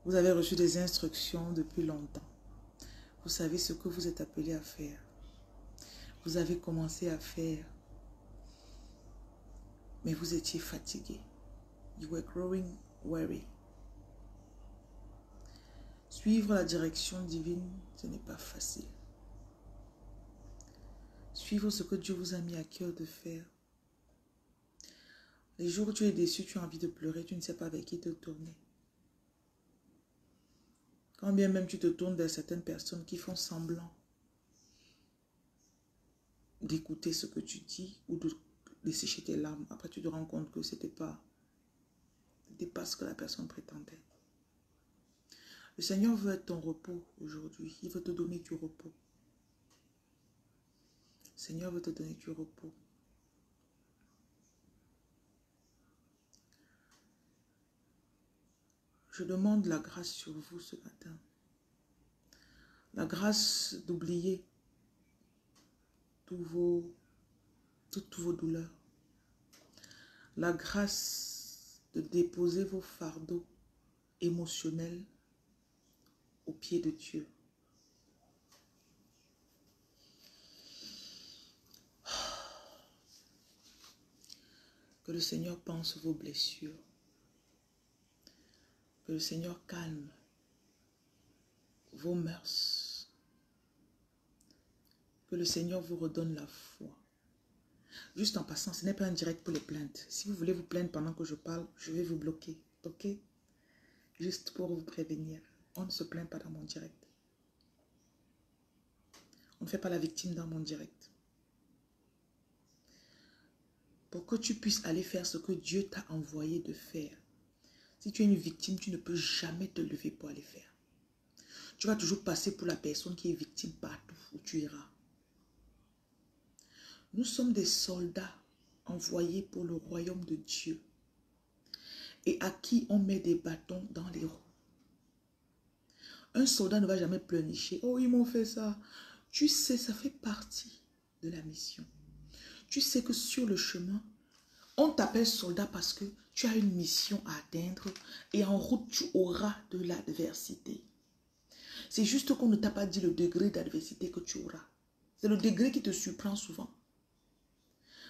Vous avez reçu des instructions depuis longtemps. Vous savez ce que vous êtes appelé à faire. Vous avez commencé à faire, mais vous étiez fatigué. You were growing weary. Suivre la direction divine, ce n'est pas facile. Suivre ce que Dieu vous a mis à cœur de faire. Les jours où tu es déçu, tu as envie de pleurer, tu ne sais pas avec qui te tourner. Quand bien même tu te tournes vers certaines personnes qui font semblant d'écouter ce que tu dis ou de sécher tes larmes, après tu te rends compte que ce n'était pas ce que la personne prétendait. Le Seigneur veut être ton repos aujourd'hui. Il veut te donner du repos. Le Seigneur veut te donner du repos. Je demande la grâce sur vous ce matin. La grâce d'oublier toutes vos douleurs. La grâce de déposer vos fardeaux émotionnels aux pieds de Dieu. Que le Seigneur pense vos blessures. Que le Seigneur calme vos mœurs. Que le Seigneur vous redonne la foi. Juste en passant, ce n'est pas un direct pour les plaintes. Si vous voulez vous plaindre pendant que je parle, je vais vous bloquer. Ok? Juste pour vous prévenir. On ne se plaint pas dans mon direct. On ne fait pas la victime dans mon direct. Pour que tu puisses aller faire ce que Dieu t'a envoyé de faire. Si tu es une victime, tu ne peux jamais te lever pour aller faire. Tu vas toujours passer pour la personne qui est victime partout où tu iras. Nous sommes des soldats envoyés pour le royaume de Dieu et à qui on met des bâtons dans les roues. Un soldat ne va jamais pleurnicher. Oh, ils m'ont fait ça. Tu sais, ça fait partie de la mission. Tu sais que sur le chemin, on t'appelle soldat parce que tu as une mission à atteindre et en route, tu auras de l'adversité. C'est juste qu'on ne t'a pas dit le degré d'adversité que tu auras. C'est le degré qui te surprend souvent.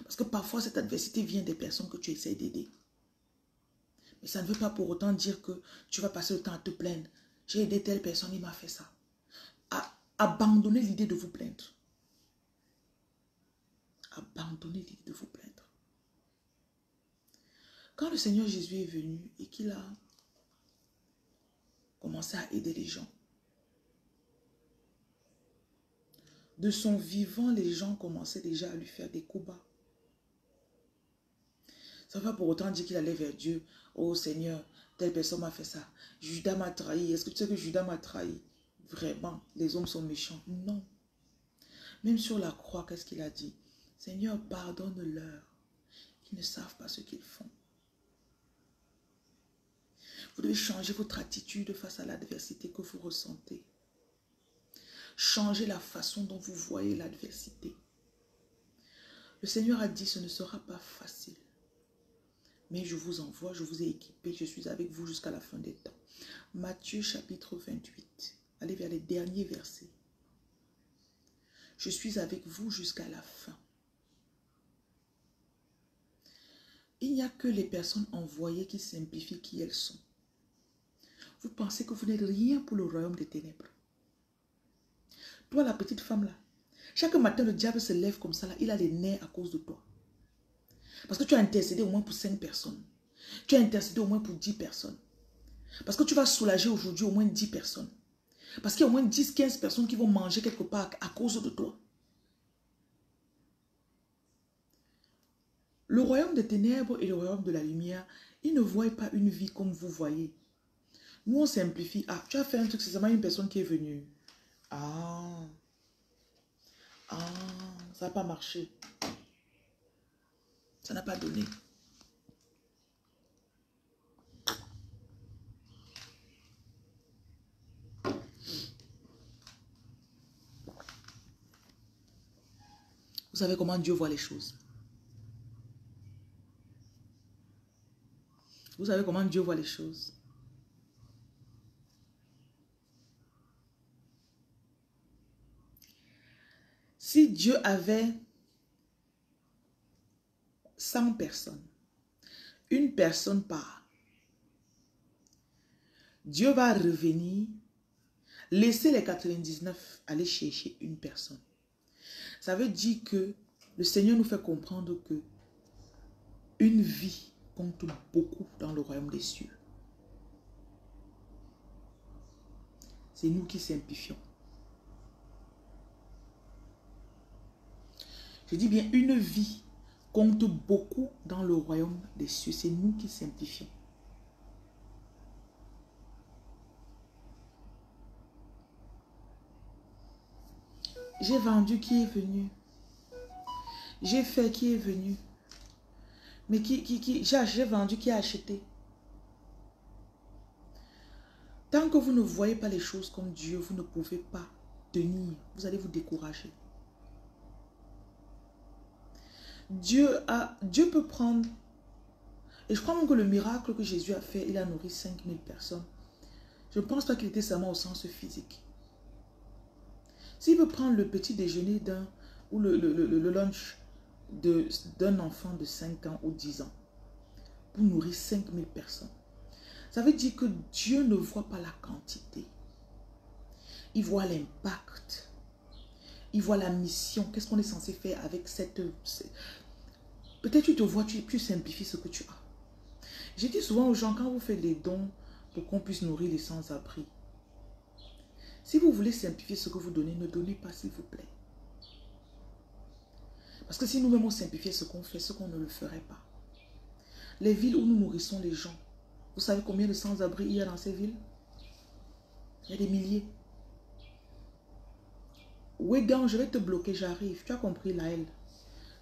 Parce que parfois, cette adversité vient des personnes que tu essaies d'aider. Mais ça ne veut pas pour autant dire que tu vas passer le temps à te plaindre. J'ai aidé telle personne, il m'a fait ça. Abandonnez l'idée de vous plaindre. Abandonnez l'idée de vous plaindre. Quand le Seigneur Jésus est venu et qu'il a commencé à aider les gens, de son vivant, les gens commençaient déjà à lui faire des coups bas. Ça ne va pas pour autant dire qu'il allait vers Dieu. Oh Seigneur, telle personne m'a fait ça. Judas m'a trahi. Est-ce que tu sais que Judas m'a trahi? Vraiment, les hommes sont méchants. Non. Même sur la croix, qu'est-ce qu'il a dit? Seigneur, pardonne-leur. Ils ne savent pas ce qu'ils font. Vous devez changer votre attitude face à l'adversité que vous ressentez. Changez la façon dont vous voyez l'adversité. Le Seigneur a dit, ce ne sera pas facile. Mais je vous envoie, je vous ai équipé, je suis avec vous jusqu'à la fin des temps. Matthieu chapitre 28. Allez vers les derniers versets. Je suis avec vous jusqu'à la fin. Il n'y a que les personnes envoyées qui simplifient qui elles sont. Vous pensez que vous n'êtes rien pour le royaume des ténèbres. Toi, la petite femme là, chaque matin le diable se lève comme ça là, il a les nerfs à cause de toi. Parce que tu as intercédé au moins pour 5 personnes. Tu as intercédé au moins pour 10 personnes. Parce que tu vas soulager aujourd'hui au moins 10 personnes. Parce qu'il y a au moins 10-15 personnes qui vont manger quelque part à cause de toi. Le royaume des ténèbres et le royaume de la lumière, ils ne voient pas une vie comme vous voyez. Nous, on simplifie. Ah, tu as fait un truc, c'est seulement une personne qui est venue. Ah, ça n'a pas marché. Ça n'a pas donné. Vous savez comment Dieu voit les choses. Vous savez comment Dieu voit les choses. Si Dieu avait 100 personnes, une personne part, Dieu va revenir, laisser les 99, aller chercher une personne. Ça veut dire que le Seigneur nous fait comprendre que une vie compte beaucoup dans le royaume des cieux. C'est nous qui simplifions. Je dis bien, une vie compte beaucoup dans le royaume des cieux. C'est nous qui simplifions. J'ai vendu, qui est venu. J'ai fait, qui est venu. Mais j'ai vendu, qui a acheté. Tant que vous ne voyez pas les choses comme Dieu, vous ne pouvez pas tenir. Vous allez vous décourager. Dieu peut prendre. Et je crois même que le miracle que Jésus a fait, il a nourri 5000 personnes. Je ne pense pas qu'il était seulement au sens physique. S'il peut prendre le petit déjeuner ou le lunch d'un enfant de 5 ans ou 10 ans pour nourrir 5000 personnes, ça veut dire que Dieu ne voit pas la quantité. Il voit l'impact. Il voit la mission. Qu'est-ce qu'on est censé faire avec cette... Peut-être tu te vois, tu simplifies ce que tu as. J'ai dit souvent aux gens, quand vous faites des dons pour qu'on puisse nourrir les sans-abri, si vous voulez simplifier ce que vous donnez, ne donnez pas, s'il vous plaît. Parce que si nous-mêmes on simplifiait ce qu'on fait, ce qu'on ne le ferait pas. Les villes où nous nourrissons les gens, vous savez combien de sans-abri il y a dans ces villes? Il y a des milliers. Ouégan, je vais te bloquer, j'arrive. Tu as compris, Laël.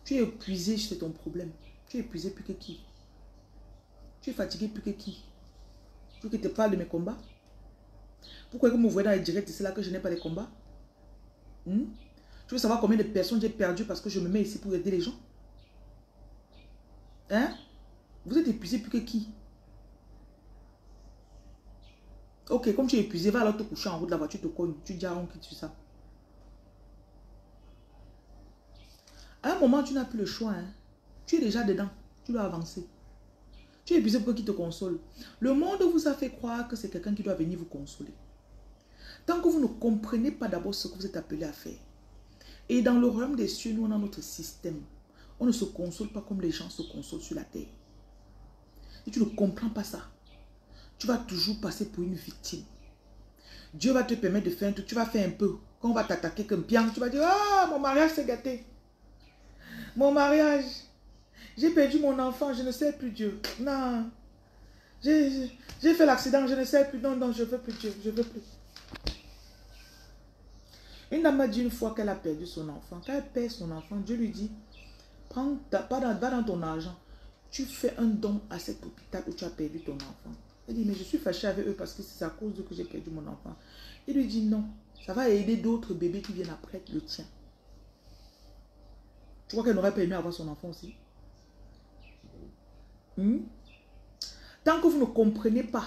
Tu es épuisé, c'est ton problème. Tu es épuisé plus que qui? Tu es fatigué plus que qui? Tu veux que je te parle de mes combats? Pourquoi vous me voyez dans les directs, c'est là que je n'ai pas les combats? Tu veux savoir combien de personnes j'ai perdu parce que je me mets ici pour aider les gens? Hein? Vous êtes épuisé plus que qui? Ok, comme tu es épuisé, va alors te coucher en route, la voiture te cogne. Tu dis à on qui tu ça. À un moment, tu n'as plus le choix. Hein? Tu es déjà dedans. Tu dois avancer. Tu es épuisé pour qui te console. Le monde vous a fait croire que c'est quelqu'un qui doit venir vous consoler. Tant que vous ne comprenez pas d'abord ce que vous êtes appelé à faire. Et dans le royaume des cieux, nous on a notre système. On ne se console pas comme les gens se consolent sur la terre. Si tu ne comprends pas ça, tu vas toujours passer pour une victime. Dieu va te permettre de faire un truc, tu vas faire un peu. Quand on va t'attaquer comme bien, tu vas dire, ah, mon mariage s'est gâté. Mon mariage, j'ai perdu mon enfant, je ne sais plus Dieu. Non, j'ai fait l'accident, je ne sais plus. Non, je ne veux plus Dieu, je ne veux plus. Une dame m'a dit une fois qu'elle a perdu son enfant. Quand elle perd son enfant, Dieu lui dit, va dans ton argent. Tu fais un don à cet hôpital où tu as perdu ton enfant. Elle dit, mais je suis fâchée avec eux parce que c'est à cause d'eux que j'ai perdu mon enfant. Il lui dit, non, ça va aider d'autres bébés qui viennent après le tien. Tu crois qu'elle n'aurait pas aimé avoir son enfant aussi? Tant que vous ne comprenez pas,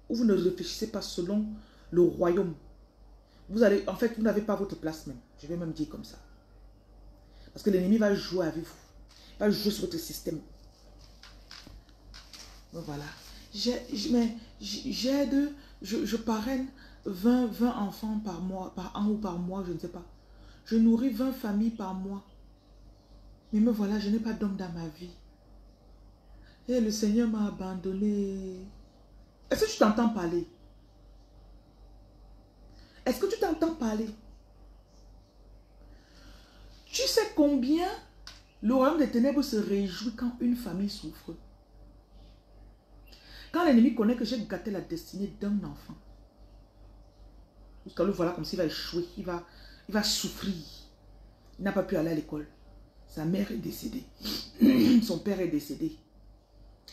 ou vous ne réfléchissez pas selon le royaume, vous allez, en fait, vous n'avez pas votre place même. Je vais même dire comme ça. Parce que l'ennemi va jouer avec vous. Il va jouer sur votre système. Donc voilà. J'aide, je parraine 20 enfants par mois, par an ou par mois, je ne sais pas. Je nourris 20 familles par mois. Mais me voilà, je n'ai pas d'homme dans ma vie. Et le Seigneur m'a abandonné. Est-ce que tu t'entends parler? Est-ce que tu t'entends parler? Tu sais combien le royaume des ténèbres se réjouit quand une famille souffre? Quand l'ennemi connaît que j'ai gâté la destinée d'un enfant, jusqu'à le voilà comme s'il va échouer, il va souffrir. Il n'a pas pu aller à l'école. Sa mère est décédée. Son père est décédé.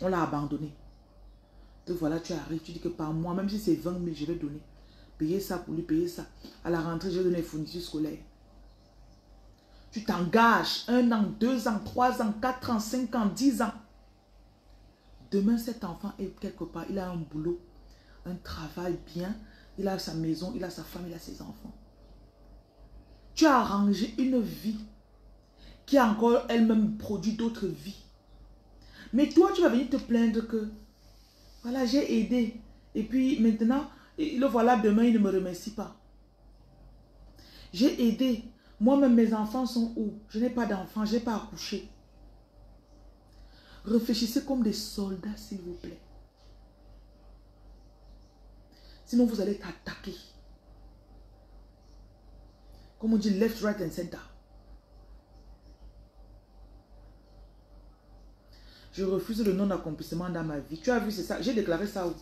On l'a abandonné. Donc voilà, tu arrives, tu dis que par mois, même si c'est 20 000, je vais donner. Payer ça pour lui, payer ça. À la rentrée, je vais donner les fournitures scolaires. Tu t'engages 1 an, 2 ans, 3 ans, 4 ans, 5 ans, 10 ans. Demain, cet enfant est quelque part. Il a un boulot, un travail bien. Il a sa maison, il a sa femme, il a ses enfants. Tu as arrangé une vie qui a encore elle-même produit d'autres vies. Mais toi, tu vas venir te plaindre que, voilà, j'ai aidé. Et puis maintenant, le voilà, demain, il ne me remercie pas. J'ai aidé. Moi-même, mes enfants sont où? Je n'ai pas d'enfants, je n'ai pas accouché. Réfléchissez comme des soldats, s'il vous plaît. Sinon, vous allez être attaqués. Comme on dit, left, right and center. Je refuse le non-accomplissement dans ma vie. Tu as vu, c'est ça. J'ai déclaré ça où?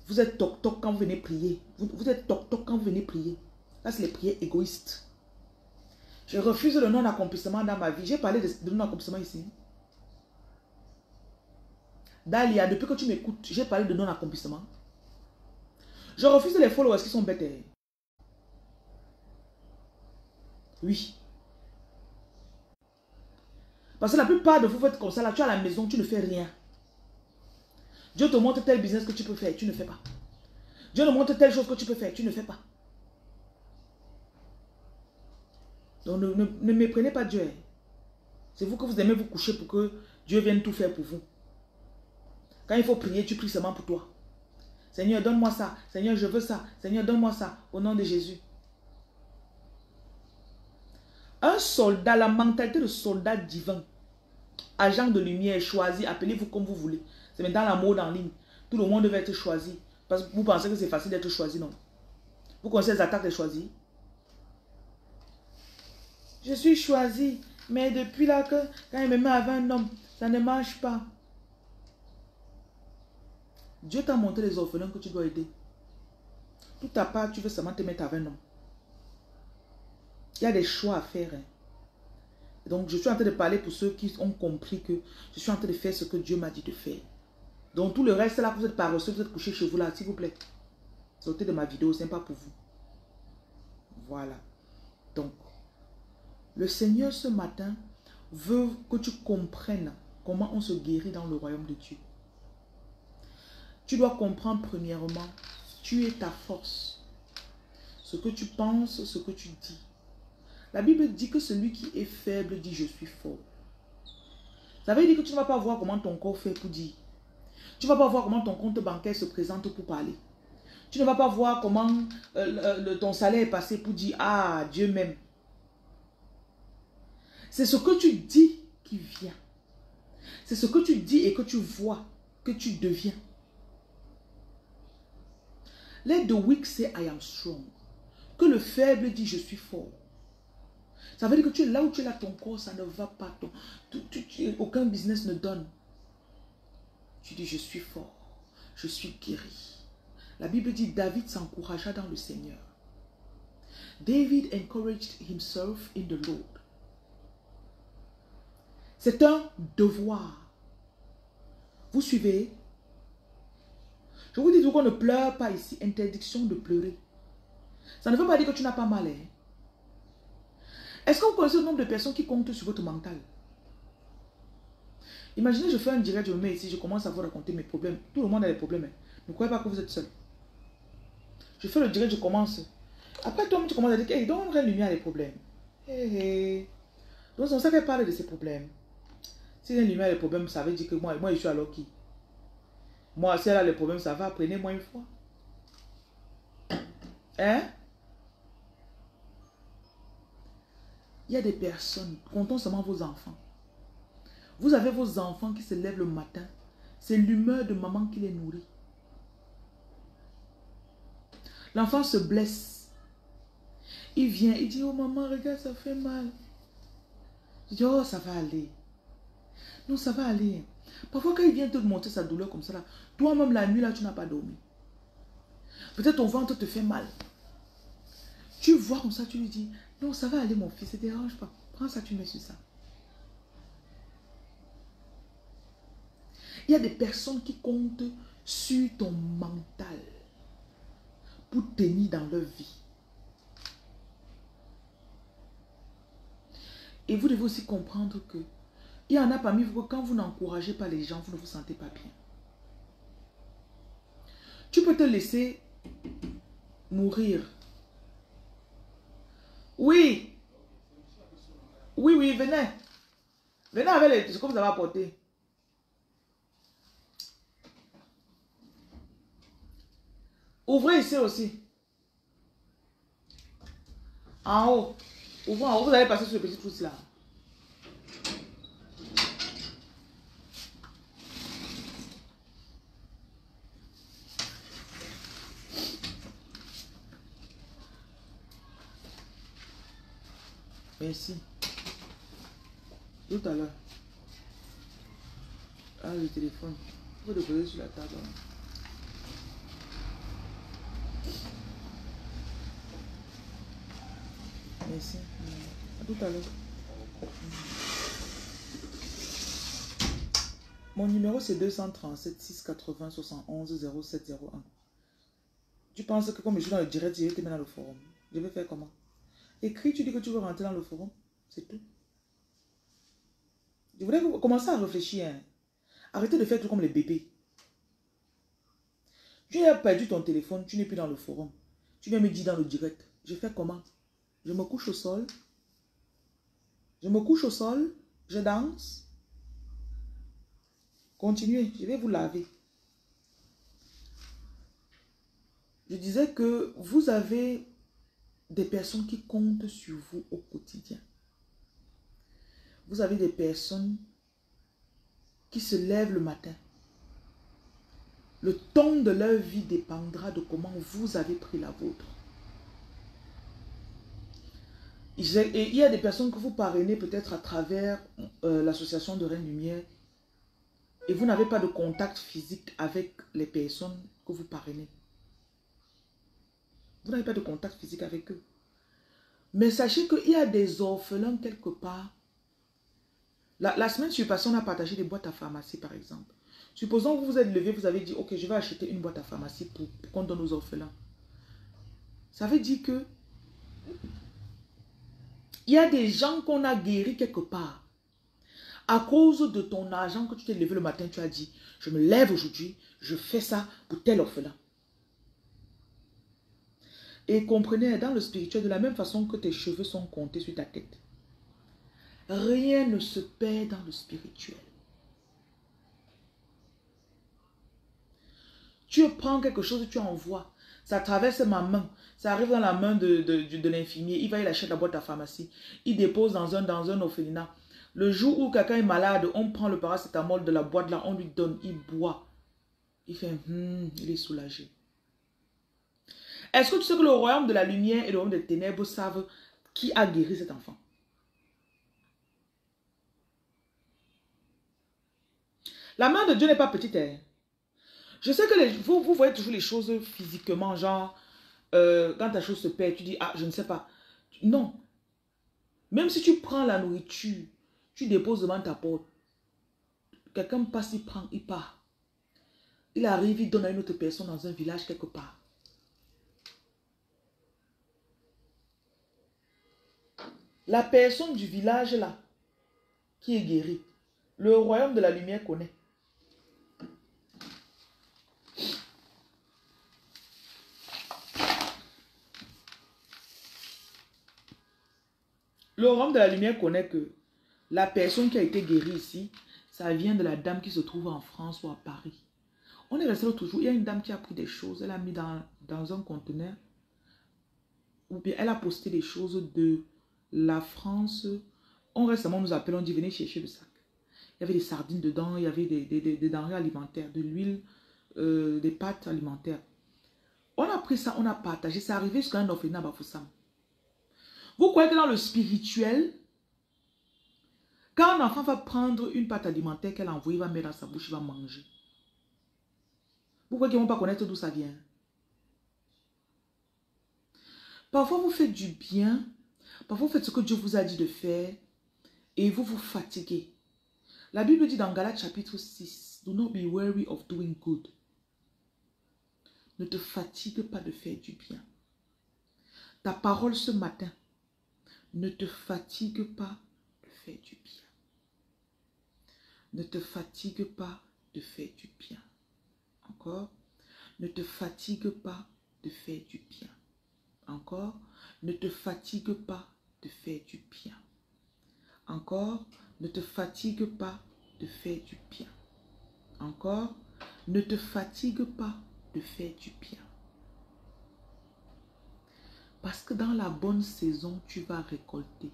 Vous êtes toc-toc quand vous venez prier. Vous êtes toc-toc quand vous venez prier. Là, c'est les prières égoïstes. Je refuse le non-accomplissement dans ma vie. J'ai parlé de non-accomplissement ici. Dalia, depuis que tu m'écoutes, j'ai parlé de non-accomplissement. Je refuse les followers qui sont bêtes. Oui. Parce que la plupart de vous faites comme ça. Là, tu es à la maison, tu ne fais rien. Dieu te montre tel business que tu peux faire, tu ne fais pas. Dieu te montre telle chose que tu peux faire, tu ne fais pas. Donc ne méprenez pas Dieu. C'est vous que vous aimez vous coucher pour que Dieu vienne tout faire pour vous. Quand il faut prier, tu pries seulement pour toi. Seigneur, donne-moi ça. Seigneur, je veux ça. Seigneur, donne-moi ça. Au nom de Jésus. Un soldat, la mentalité de soldat divin, agent de lumière, choisi, appelez-vous comme vous voulez. C'est maintenant la mode en ligne. Tout le monde devait être choisi. Parce que vous pensez que c'est facile d'être choisi, non? Vous connaissez les attaques des choisis? Je suis choisi. Mais depuis là que quand il me met avec un homme, ça ne marche pas. Dieu t'a montré les orphelins que tu dois aider. Tout à part, tu veux seulement te mettre avec un homme. Il y a des choix à faire. Hein. Donc, je suis en train de parler pour ceux qui ont compris que je suis en train de faire ce que Dieu m'a dit de faire. Donc, tout le reste là, vous êtes paresseux, vous êtes couché chez vous là, s'il vous plaît. Sortez de ma vidéo, ce n'est pas pour vous. Voilà. Donc, le Seigneur ce matin veut que tu comprennes comment on se guérit dans le royaume de Dieu. Tu dois comprendre premièrement, tu es ta force. Ce que tu penses, ce que tu dis. La Bible dit que celui qui est faible dit je suis fort. Ça veut dire que tu ne vas pas voir comment ton corps fait pour dire. Tu ne vas pas voir comment ton compte bancaire se présente pour parler. Tu ne vas pas voir comment ton salaire est passé pour dire ah Dieu m'aime. C'est ce que tu dis qui vient. C'est ce que tu dis et que tu vois, que tu deviens. Let the weak say I am strong. Que le faible dit je suis fort. Ça veut dire que tu es là où tu es là, ton corps, ça ne va pas. Aucun business ne donne. Tu dis je suis fort. Je suis guéri. La Bible dit David s'encouragea dans le Seigneur. David encouraged himself in the Lord. C'est un devoir. Vous suivez? Je vous dis qu'on ne pleure pas ici. Interdiction de pleurer. Ça ne veut pas dire que tu n'as pas mal. Hein? Est-ce que vous connaissez le nombre de personnes qui comptent sur votre mental? Imaginez, je fais un direct, je me mets ici, je commence à vous raconter mes problèmes. Tout le monde a des problèmes. Hein? Ne croyez pas que vous êtes seul. Je fais le direct, je commence. Après, toi, tu commences à dire, hey, donne-moi une lumière à les problèmes. Hey, hey. Donc, on savait parler de ces problèmes. Si il y a une lumière à les problèmes, ça veut dire que moi je suis alors qui? Moi, si elle a les problèmes, ça va, prenez-moi une fois. Hein? Il y a des personnes, comptons seulement vos enfants. Vous avez vos enfants qui se lèvent le matin. C'est l'humeur de maman qui les nourrit. L'enfant se blesse. Il vient, il dit, oh maman, regarde, ça fait mal. Je dis, oh, ça va aller. Non, ça va aller. Parfois, quand il vient te montrer sa douleur comme ça, là, toi-même, la nuit, là, tu n'as pas dormi. Peut-être ton ventre te fait mal. Tu vois comme ça, tu lui dis, non, ça va aller, mon fils, ne te dérange pas. Prends ça, tu mets sur ça. Il y a des personnes qui comptent sur ton mental pour tenir dans leur vie. Et vous devez aussi comprendre que il y en a parmi vous que quand vous n'encouragez pas les gens, vous ne vous sentez pas bien. Tu peux te laisser mourir. Oui. Oui, oui, venez. Venez avec ce que vous avez apporté. Ouvrez ici aussi. En haut. Ouvrez en haut. Vous allez passer sur le petit trou là. Merci. Tout à l'heure. Ah, le téléphone. Vous le poser sur la table. Merci. À tout à l'heure. Mon numéro c'est 237 680 71 0701. Tu penses que comme je suis dans le direct, je vais te mettre dans le forum. Je vais faire comment? Écris, tu dis que tu veux rentrer dans le forum. C'est tout. Je voudrais que vous commencez à réfléchir. Hein. Arrêtez de faire tout comme les bébés. Tu as perdu ton téléphone, tu n'es plus dans le forum. Tu viens me dire dans le direct. Je fais comment? Je me couche au sol. Je me couche au sol. Je danse. Continuez, je vais vous laver. Je disais que vous avez des personnes qui comptent sur vous au quotidien. Vous avez des personnes qui se lèvent le matin. Le ton de leur vie dépendra de comment vous avez pris la vôtre. Et il y a des personnes que vous parrainez peut-être à travers l'association de Reine Lumière et vous n'avez pas de contact physique avec les personnes que vous parrainez. Vous n'avez pas de contact physique avec eux. Mais sachez qu'il y a des orphelins quelque part. La semaine passée, on a partagé des boîtes à pharmacie, par exemple. Supposons que vous vous êtes levé, vous avez dit, ok, je vais acheter une boîte à pharmacie pour qu'on donne aux orphelins. Ça veut dire que il y a des gens qu'on a guéris quelque part. À cause de ton argent que tu t'es levé le matin, tu as dit, je me lève aujourd'hui, je fais ça pour tel orphelin. Et comprenez, dans le spirituel, de la même façon que tes cheveux sont comptés sur ta tête, rien ne se perd dans le spirituel. Tu prends quelque chose, tu envoies. Ça traverse ma main. Ça arrive dans la main de l'infirmier. Il va, il achète la boîte à pharmacie. Il dépose dans un orphelinat. Le jour où quelqu'un est malade, on prend le paracétamol de la boîte là, on lui donne, il boit. Il fait, il est soulagé. Est-ce que tu sais que le royaume de la lumière et le royaume des ténèbres savent qui a guéri cet enfant? La main de Dieu n'est pas petite. Hein? Je sais que vous voyez toujours les choses physiquement, genre, quand ta chose se perd, tu dis, ah, je ne sais pas. Non. Même si tu prends la nourriture, tu déposes devant ta porte. Quelqu'un passe, il prend, il part. Il arrive, il donne à une autre personne dans un village quelque part. La personne du village là, qui est guérie, le royaume de la lumière connaît. Le royaume de la lumière connaît que la personne qui a été guérie ici, ça vient de la dame qui se trouve en France ou à Paris. On est resté l'autre jour, il y a une dame qui a pris des choses, elle a mis dans un conteneur, ou bien elle a posté des choses de la France. On récemment nous appelle, on dit venez chercher le sac. Il y avait des sardines dedans, il y avait des denrées alimentaires, de l'huile, des pâtes alimentaires. On a pris ça, on a partagé, c'est arrivé jusqu'à un orphelinat à Bafoussam. Vous croyez que dans le spirituel, quand un enfant va prendre une pâte alimentaire qu'elle a envoyée, il va mettre dans sa bouche, il va manger. Vous croyez qu'ils ne vont pas connaître d'où ça vient? Parfois, vous faites du bien. Parfois, vous faites ce que Dieu vous a dit de faire. Et vous vous fatiguez. La Bible dit dans Galates chapitre 6, do not be weary of doing good. Ne te fatigue pas de faire du bien. Ta parole ce matin, ne te fatigue pas de faire du bien. Ne te fatigue pas de faire du bien. Encore, ne te fatigue pas de faire du bien. Encore, ne te fatigue pas de faire du bien. Encore, ne te fatigue pas de faire du bien. Encore, ne te fatigue pas de faire du bien. Parce que dans la bonne saison, tu vas récolter.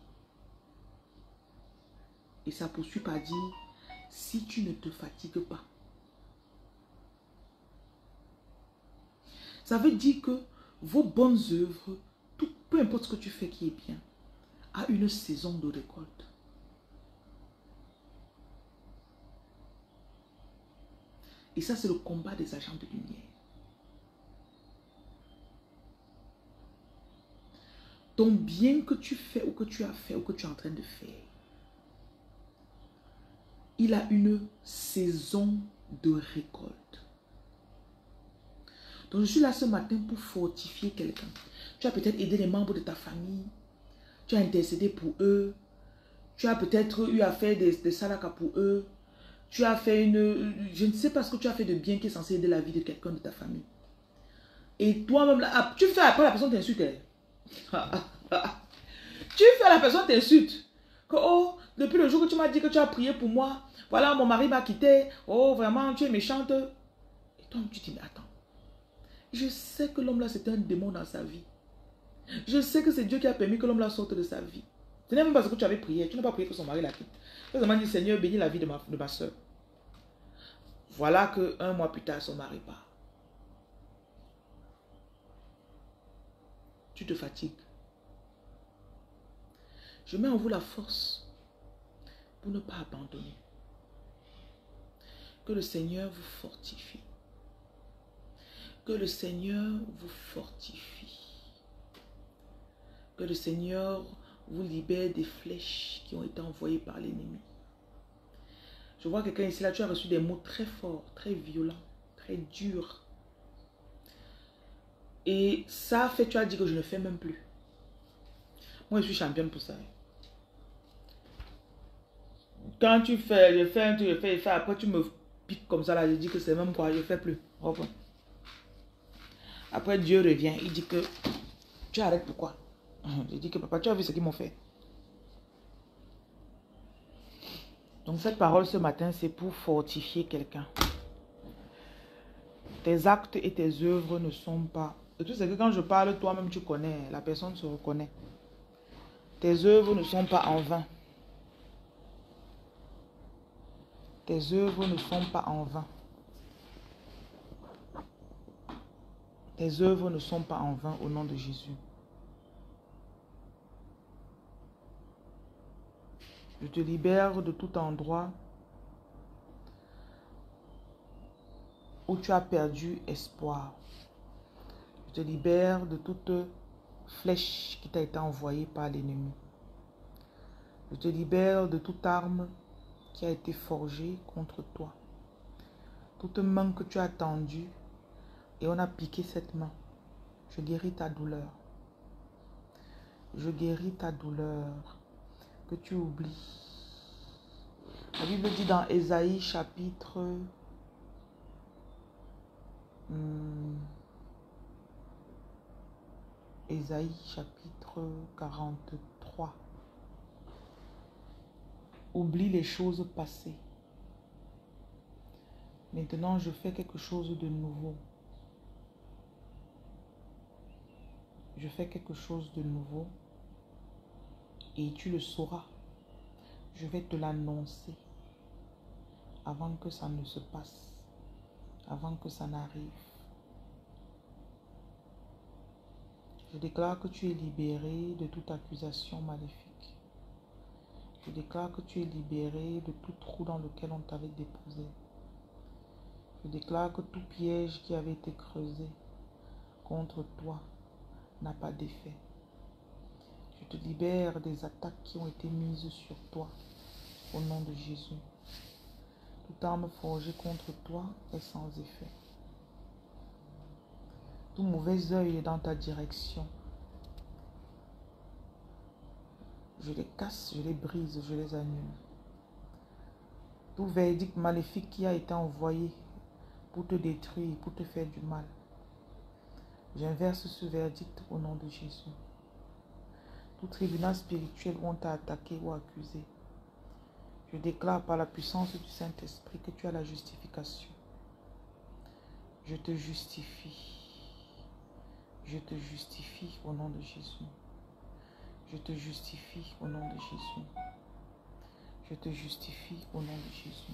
Et ça poursuit par dire, si tu ne te fatigues pas. Ça veut dire que vos bonnes œuvres, peu importe ce que tu fais qui est bien, a une saison de récolte. Et ça, c'est le combat des agents de lumière. Ton bien que tu fais ou que tu as fait ou que tu es en train de faire, il a une saison de récolte. Donc, je suis là ce matin pour fortifier quelqu'un. Tu as peut-être aidé les membres de ta famille. Tu as intercédé pour eux. Tu as peut-être eu à faire des salakas pour eux. Tu as fait je ne sais pas ce que tu as fait de bien qui est censé aider la vie de quelqu'un de ta famille. Et toi-même, là, tu fais après la personne t'insulte. Tu fais la personne t'insulte. Que, oh, depuis le jour que tu m'as dit que tu as prié pour moi, voilà, mon mari m'a quitté. Oh, vraiment, tu es méchante. Et toi, tu dis, mais attends. Je sais que l'homme là, c'est un démon dans sa vie. Je sais que c'est Dieu qui a permis que l'homme là sorte de sa vie. Ce n'est même pas ce que tu avais prié. Tu n'as pas prié que son mari la quitte. Tu as dit, Seigneur, bénis la vie de ma soeur. Voilà que 1 mois plus tard, son mari part. Tu te fatigues. Je mets en vous la force pour ne pas abandonner. Que le Seigneur vous fortifie. Que le Seigneur vous fortifie. Que le Seigneur vous libère des flèches qui ont été envoyées par l'ennemi. Je vois quelqu'un ici, là, tu as reçu des mots très forts, très violents, très durs. Et ça fait, tu as dit que je ne fais même plus. Moi, je suis championne pour ça. Quand tu fais, je fais un truc, je fais, après tu me piques comme ça, là, je dis que c'est même quoi, je ne fais plus. Reprends. Après, Dieu revient, il dit que tu arrêtes pourquoi? Je dis que papa, tu as vu ce qu'ils m'ont fait. Donc cette parole ce matin, c'est pour fortifier quelqu'un. Tes actes et tes œuvres ne sont pas... Et tout c'est que quand je parle, toi-même tu connais, la personne se reconnaît. Tes œuvres ne sont pas en vain. Tes œuvres ne sont pas en vain. Tes œuvres ne sont pas en vain au nom de Jésus. Je te libère de tout endroit où tu as perdu espoir. Je te libère de toute flèche qui t'a été envoyée par l'ennemi. Je te libère de toute arme qui a été forgée contre toi. Toute main que tu as tendue et on a piqué cette main. Je guéris ta douleur. Je guéris ta douleur que tu oublies. La Bible dit dans Ésaïe chapitre Ésaïe chapitre 43. Oublie les choses passées. Maintenant, je fais quelque chose de nouveau. Je fais quelque chose de nouveau et tu le sauras. Je vais te l'annoncer avant que ça ne se passe, avant que ça n'arrive. Je déclare que tu es libéré de toute accusation maléfique. Je déclare que tu es libéré de tout trou dans lequel on t'avait déposé. Je déclare que tout piège qui avait été creusé contre toi n'a pas d'effet. Je te libère des attaques qui ont été mises sur toi au nom de Jésus. Toute arme forgée contre toi est sans effet. Tout mauvais œil est dans ta direction. Je les casse, je les brise, je les annule. Tout verdict maléfique qui a été envoyé pour te détruire, pour te faire du mal, J'inverse ce verdict au nom de Jésus. Tout tribunal spirituel où on t'a attaqué ou accusé, je déclare par la puissance du Saint-Esprit que tu as la justification. Je te justifie. Je te justifie au nom de Jésus. Je te justifie au nom de Jésus. Je te justifie au nom de Jésus.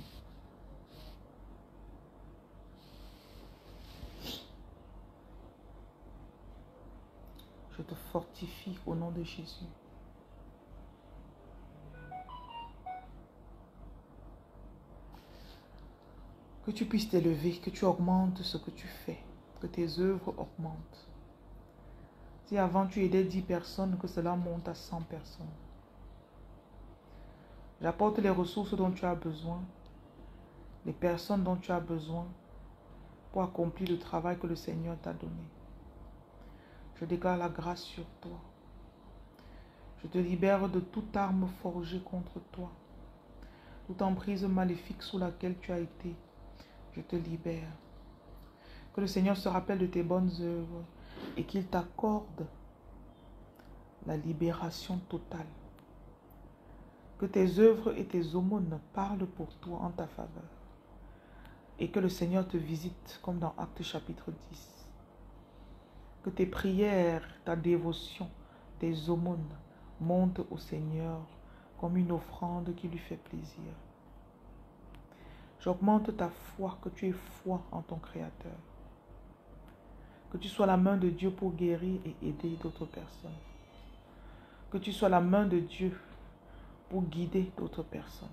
Je te fortifie au nom de Jésus. Que tu puisses t'élever, que tu augmentes ce que tu fais, que tes œuvres augmentent. Si avant tu aidais 10 personnes, que cela monte à 100 personnes. J'apporte les ressources dont tu as besoin, les personnes dont tu as besoin pour accomplir le travail que le Seigneur t'a donné. Je déclare la grâce sur toi. Je te libère de toute arme forgée contre toi, toute emprise maléfique sous laquelle tu as été. Je te libère. Que le Seigneur se rappelle de tes bonnes œuvres et qu'il t'accorde la libération totale. Que tes œuvres et tes aumônes parlent pour toi en ta faveur. Et que le Seigneur te visite comme dans Actes chapitre 10. Que tes prières, ta dévotion, tes aumônes montent au Seigneur comme une offrande qui lui fait plaisir. J'augmente ta foi, que tu aies foi en ton Créateur. Que tu sois la main de Dieu pour guérir et aider d'autres personnes. Que tu sois la main de Dieu pour guider d'autres personnes.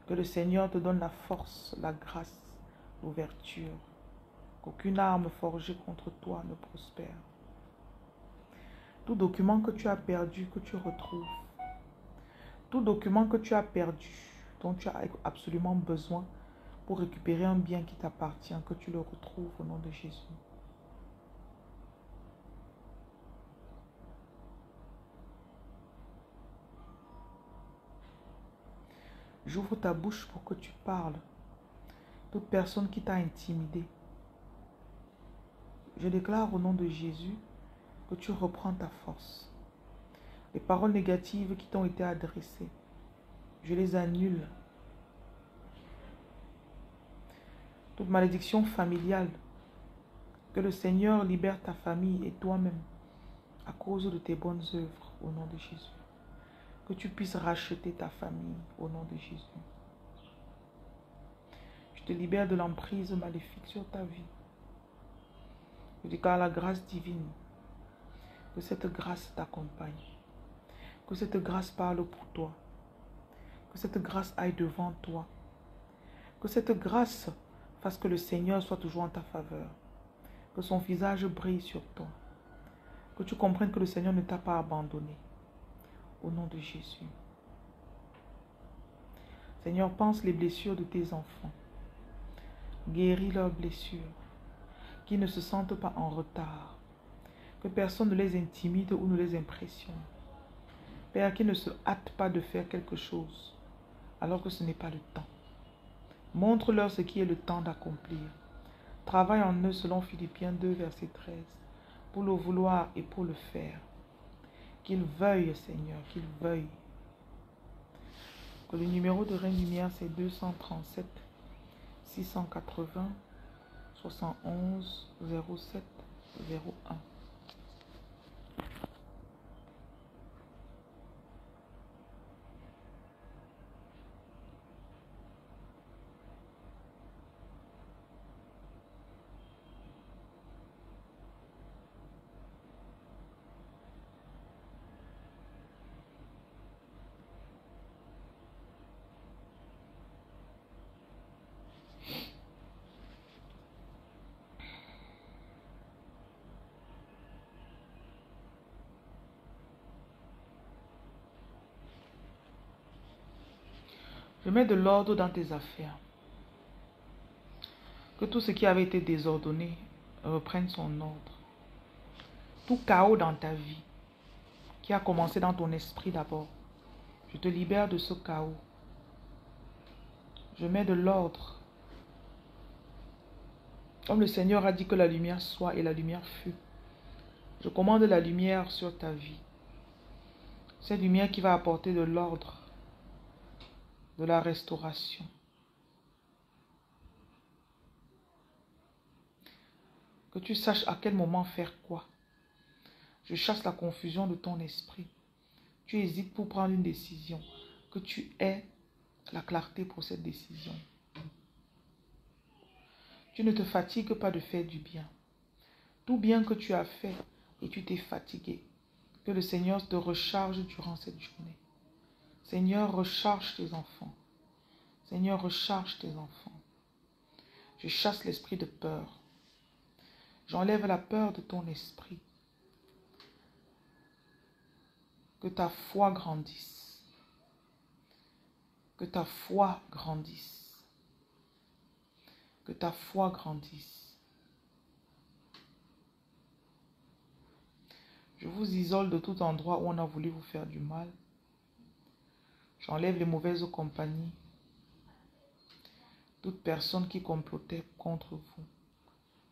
Que le Seigneur te donne la force, la grâce, l'ouverture. Qu'aucune arme forgée contre toi ne prospère. Tout document que tu as perdu, que tu retrouves. Tout document que tu as perdu, dont tu as absolument besoin pour récupérer un bien qui t'appartient, que tu le retrouves au nom de Jésus. J'ouvre ta bouche pour que tu parles. Toute personne qui t'a intimidé, je déclare au nom de Jésus que tu reprends ta force. Les paroles négatives qui t'ont été adressées, je les annule. Toute malédiction familiale, que le Seigneur libère ta famille et toi-même à cause de tes bonnes œuvres au nom de Jésus. Que tu puisses racheter ta famille au nom de Jésus. Je te libère de l'emprise maléfique sur ta vie. Je déclare la grâce divine. Que cette grâce t'accompagne. Que cette grâce parle pour toi. Que cette grâce aille devant toi. Que cette grâce fasse que le Seigneur soit toujours en ta faveur. Que son visage brille sur toi. Que tu comprennes que le Seigneur ne t'a pas abandonné. Au nom de Jésus. Seigneur, pense les blessures de tes enfants. Guéris leurs blessures. Qu'ils ne se sentent pas en retard. Que personne ne les intimide ou ne les impressionne. Père, qu'ils ne se hâtent pas de faire quelque chose alors que ce n'est pas le temps. Montre-leur ce qui est le temps d'accomplir. Travaille en eux selon Philippiens 2, verset 13, pour le vouloir et pour le faire. Qu'ils veuillent, Seigneur, qu'ils veuillent. Que le numéro de Reine Lumière, c'est 237 680 71 07 01. Je mets de l'ordre dans tes affaires. Que tout ce qui avait été désordonné reprenne son ordre. Tout chaos dans ta vie, qui a commencé dans ton esprit d'abord, je te libère de ce chaos. Je mets de l'ordre Comme le Seigneur a dit que la lumière soit et la lumière fut. Je commande la lumière sur ta vie. Cette lumière qui va apporter de l'ordre, de la restauration. Que tu saches à quel moment faire quoi. Je chasse la confusion de ton esprit. Tu hésites pour prendre une décision. Que tu aies la clarté pour cette décision. Tu ne te fatigues pas de faire du bien. Tout bien que tu as fait et tu t'es fatigué. Que le Seigneur te recharge durant cette journée. Seigneur, recharge tes enfants. Seigneur, recharge tes enfants. Je chasse l'esprit de peur. J'enlève la peur de ton esprit. Que ta foi grandisse. Que ta foi grandisse. Que ta foi grandisse. Je vous isole de tout endroit où on a voulu vous faire du mal. J'enlève les mauvaises compagnies. Toute personne qui complotait contre vous,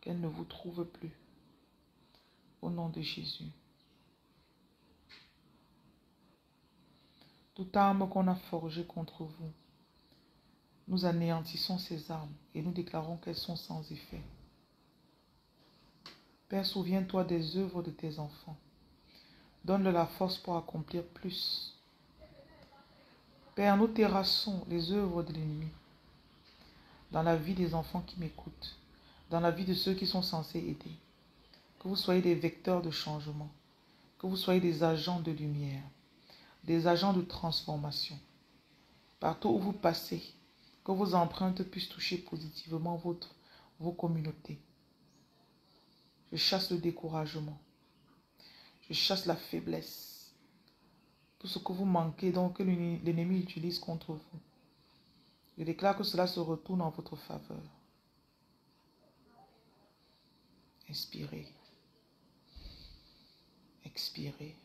qu'elle ne vous trouve plus. Au nom de Jésus. Toute arme qu'on a forgée contre vous, nous anéantissons ces armes et nous déclarons qu'elles sont sans effet. Père, souviens-toi des œuvres de tes enfants. Donne-leur la force pour accomplir plus. Père, nous terrassons les œuvres de l'ennemi dans la vie des enfants qui m'écoutent, dans la vie de ceux qui sont censés aider. Que vous soyez des vecteurs de changement, que vous soyez des agents de lumière, des agents de transformation. Partout où vous passez, que vos empreintes puissent toucher positivement vos communautés. Je chasse le découragement. Je chasse la faiblesse. Tout ce que vous manquez, donc que l'ennemi utilise contre vous. Je déclare que cela se retourne en votre faveur. Inspirez. Expirez.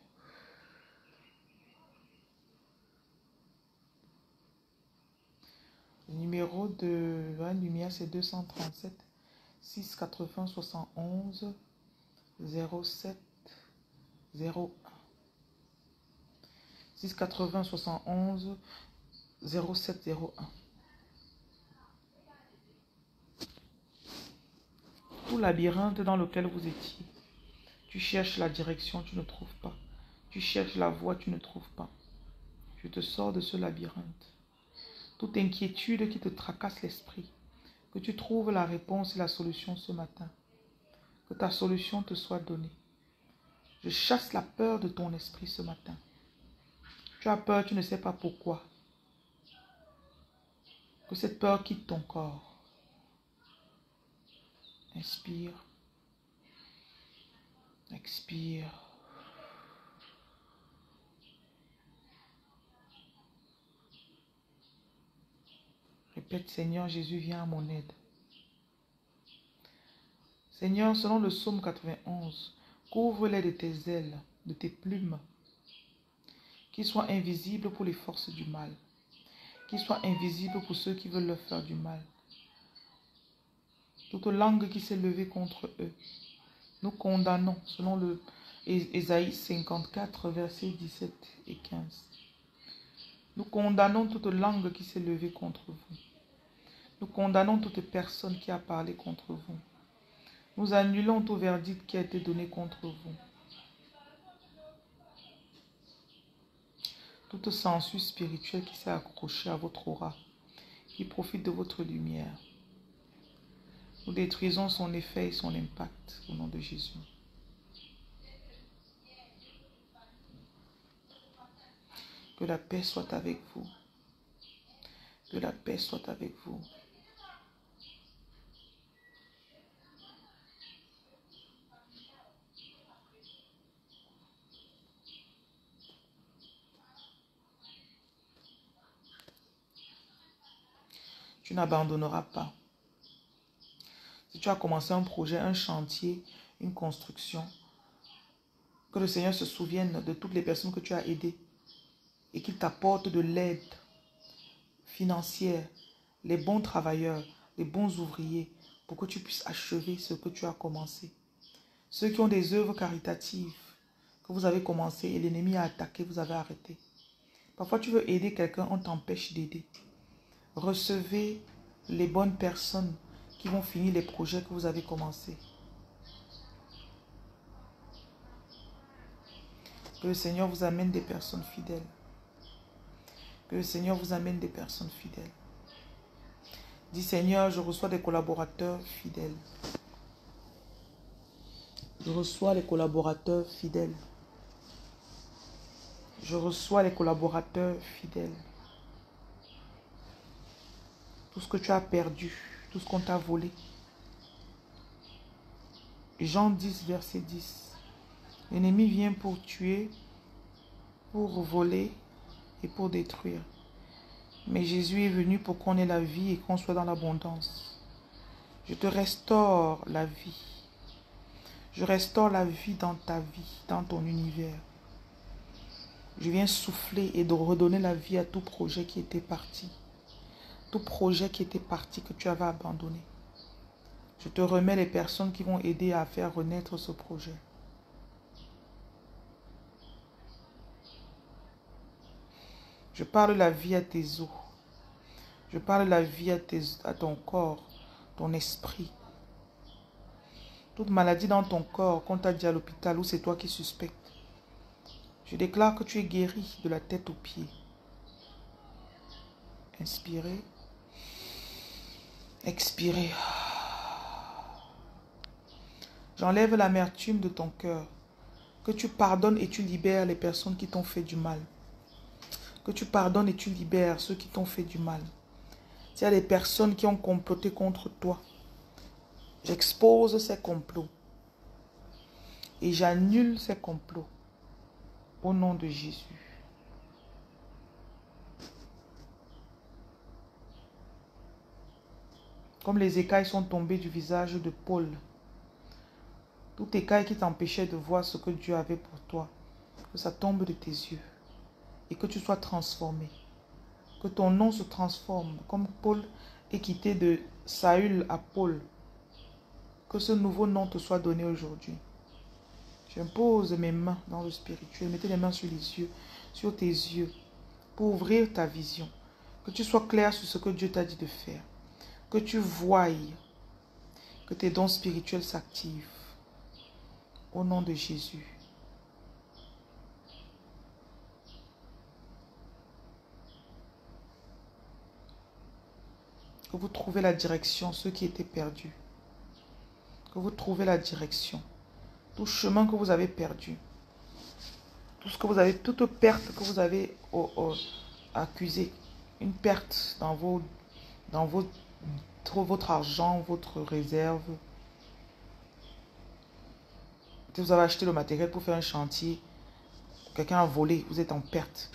Le numéro de la lumière, c'est 237 680 71 07 01. 680 71 07 01. Tout labyrinthe dans lequel vous étiez. Tu cherches la direction, tu ne trouves pas. Tu cherches la voie, tu ne trouves pas. Je te sors de ce labyrinthe. Toute inquiétude qui te tracasse l'esprit. Que tu trouves la réponse et la solution ce matin. Que ta solution te soit donnée. Je chasse la peur de ton esprit ce matin. Tu as peur, tu ne sais pas pourquoi. Que cette peur quitte ton corps. Inspire. Expire. Répète, Seigneur Jésus, viens à mon aide. Seigneur, selon le psaume 91, couvre-les de tes ailes, de tes plumes, qu'ils soient invisibles pour les forces du mal, qu'ils soient invisibles pour ceux qui veulent leur faire du mal. Toute langue qui s'est levée contre eux, nous condamnons, selon le Ésaïe 54, versets 17 et 15. Nous condamnons toute langue qui s'est levée contre vous. Nous condamnons toute personne qui a parlé contre vous. Nous annulons tout verdict qui a été donné contre vous. Toute censure spirituelle qui s'est accrochée à votre aura, qui profite de votre lumière. Nous détruisons son effet et son impact au nom de Jésus. Que la paix soit avec vous. Que la paix soit avec vous. Tu n'abandonneras pas. Si tu as commencé un projet, un chantier, une construction, que le Seigneur se souvienne de toutes les personnes que tu as aidées et qu'il t'apporte de l'aide financière, les bons travailleurs, les bons ouvriers, pour que tu puisses achever ce que tu as commencé. Ceux qui ont des œuvres caritatives que vous avez commencé et l'ennemi a attaqué, vous avez arrêté. Parfois, tu veux aider quelqu'un, on t'empêche d'aider. Recevez les bonnes personnes qui vont finir les projets que vous avez commencés. Que le Seigneur vous amène des personnes fidèles. Que le Seigneur vous amène des personnes fidèles. Dis Seigneur, je reçois des collaborateurs fidèles. Je reçois les collaborateurs fidèles. Je reçois les collaborateurs fidèles. Tout ce que tu as perdu, tout ce qu'on t'a volé. Jean 10, verset 10. L'ennemi vient pour tuer, pour voler et pour détruire. Mais Jésus est venu pour qu'on ait la vie et qu'on soit dans l'abondance. Je te restaure la vie. Je restaure la vie dans ta vie, dans ton univers. Je viens souffler et de redonner la vie à tout projet qui était parti. Tout projet qui était parti que tu avais abandonné. Je te remets les personnes qui vont aider à faire renaître ce projet. Je parle la vie à tes os. Je parle la vie à ton corps, ton esprit. Toute maladie dans ton corps qu'on t'a dit à l'hôpital ou c'est toi qui suspectes. Je déclare que tu es guéri de la tête aux pieds. Inspirez. Expirez. J'enlève l'amertume de ton cœur. Que tu pardonnes et tu libères les personnes qui t'ont fait du mal. Que tu pardonnes et tu libères ceux qui t'ont fait du mal. S'il y a des personnes qui ont comploté contre toi, j'expose ces complots. Et j'annule ces complots. Au nom de Jésus. Comme les écailles sont tombées du visage de Paul. Toute écaille qui t'empêchait de voir ce que Dieu avait pour toi. Que ça tombe de tes yeux. Et que tu sois transformé. Que ton nom se transforme. Comme Paul est quitté de Saül à Paul. Que ce nouveau nom te soit donné aujourd'hui. J'impose mes mains dans le spirituel. Mettez les mains sur les yeux, sur tes yeux, pour ouvrir ta vision. Que tu sois clair sur ce que Dieu t'a dit de faire. Que tu voyes, que tes dons spirituels s'activent. Au nom de Jésus. Que vous trouvez la direction, ceux qui étaient perdus. Que vous trouvez la direction. Tout chemin que vous avez perdu. Tout ce que vous avez, toute perte que vous avez accusée. Une perte dans votre argent, votre réserve. Si vous avez acheté le matériel pour faire un chantier, quelqu'un a volé, vous êtes en perte.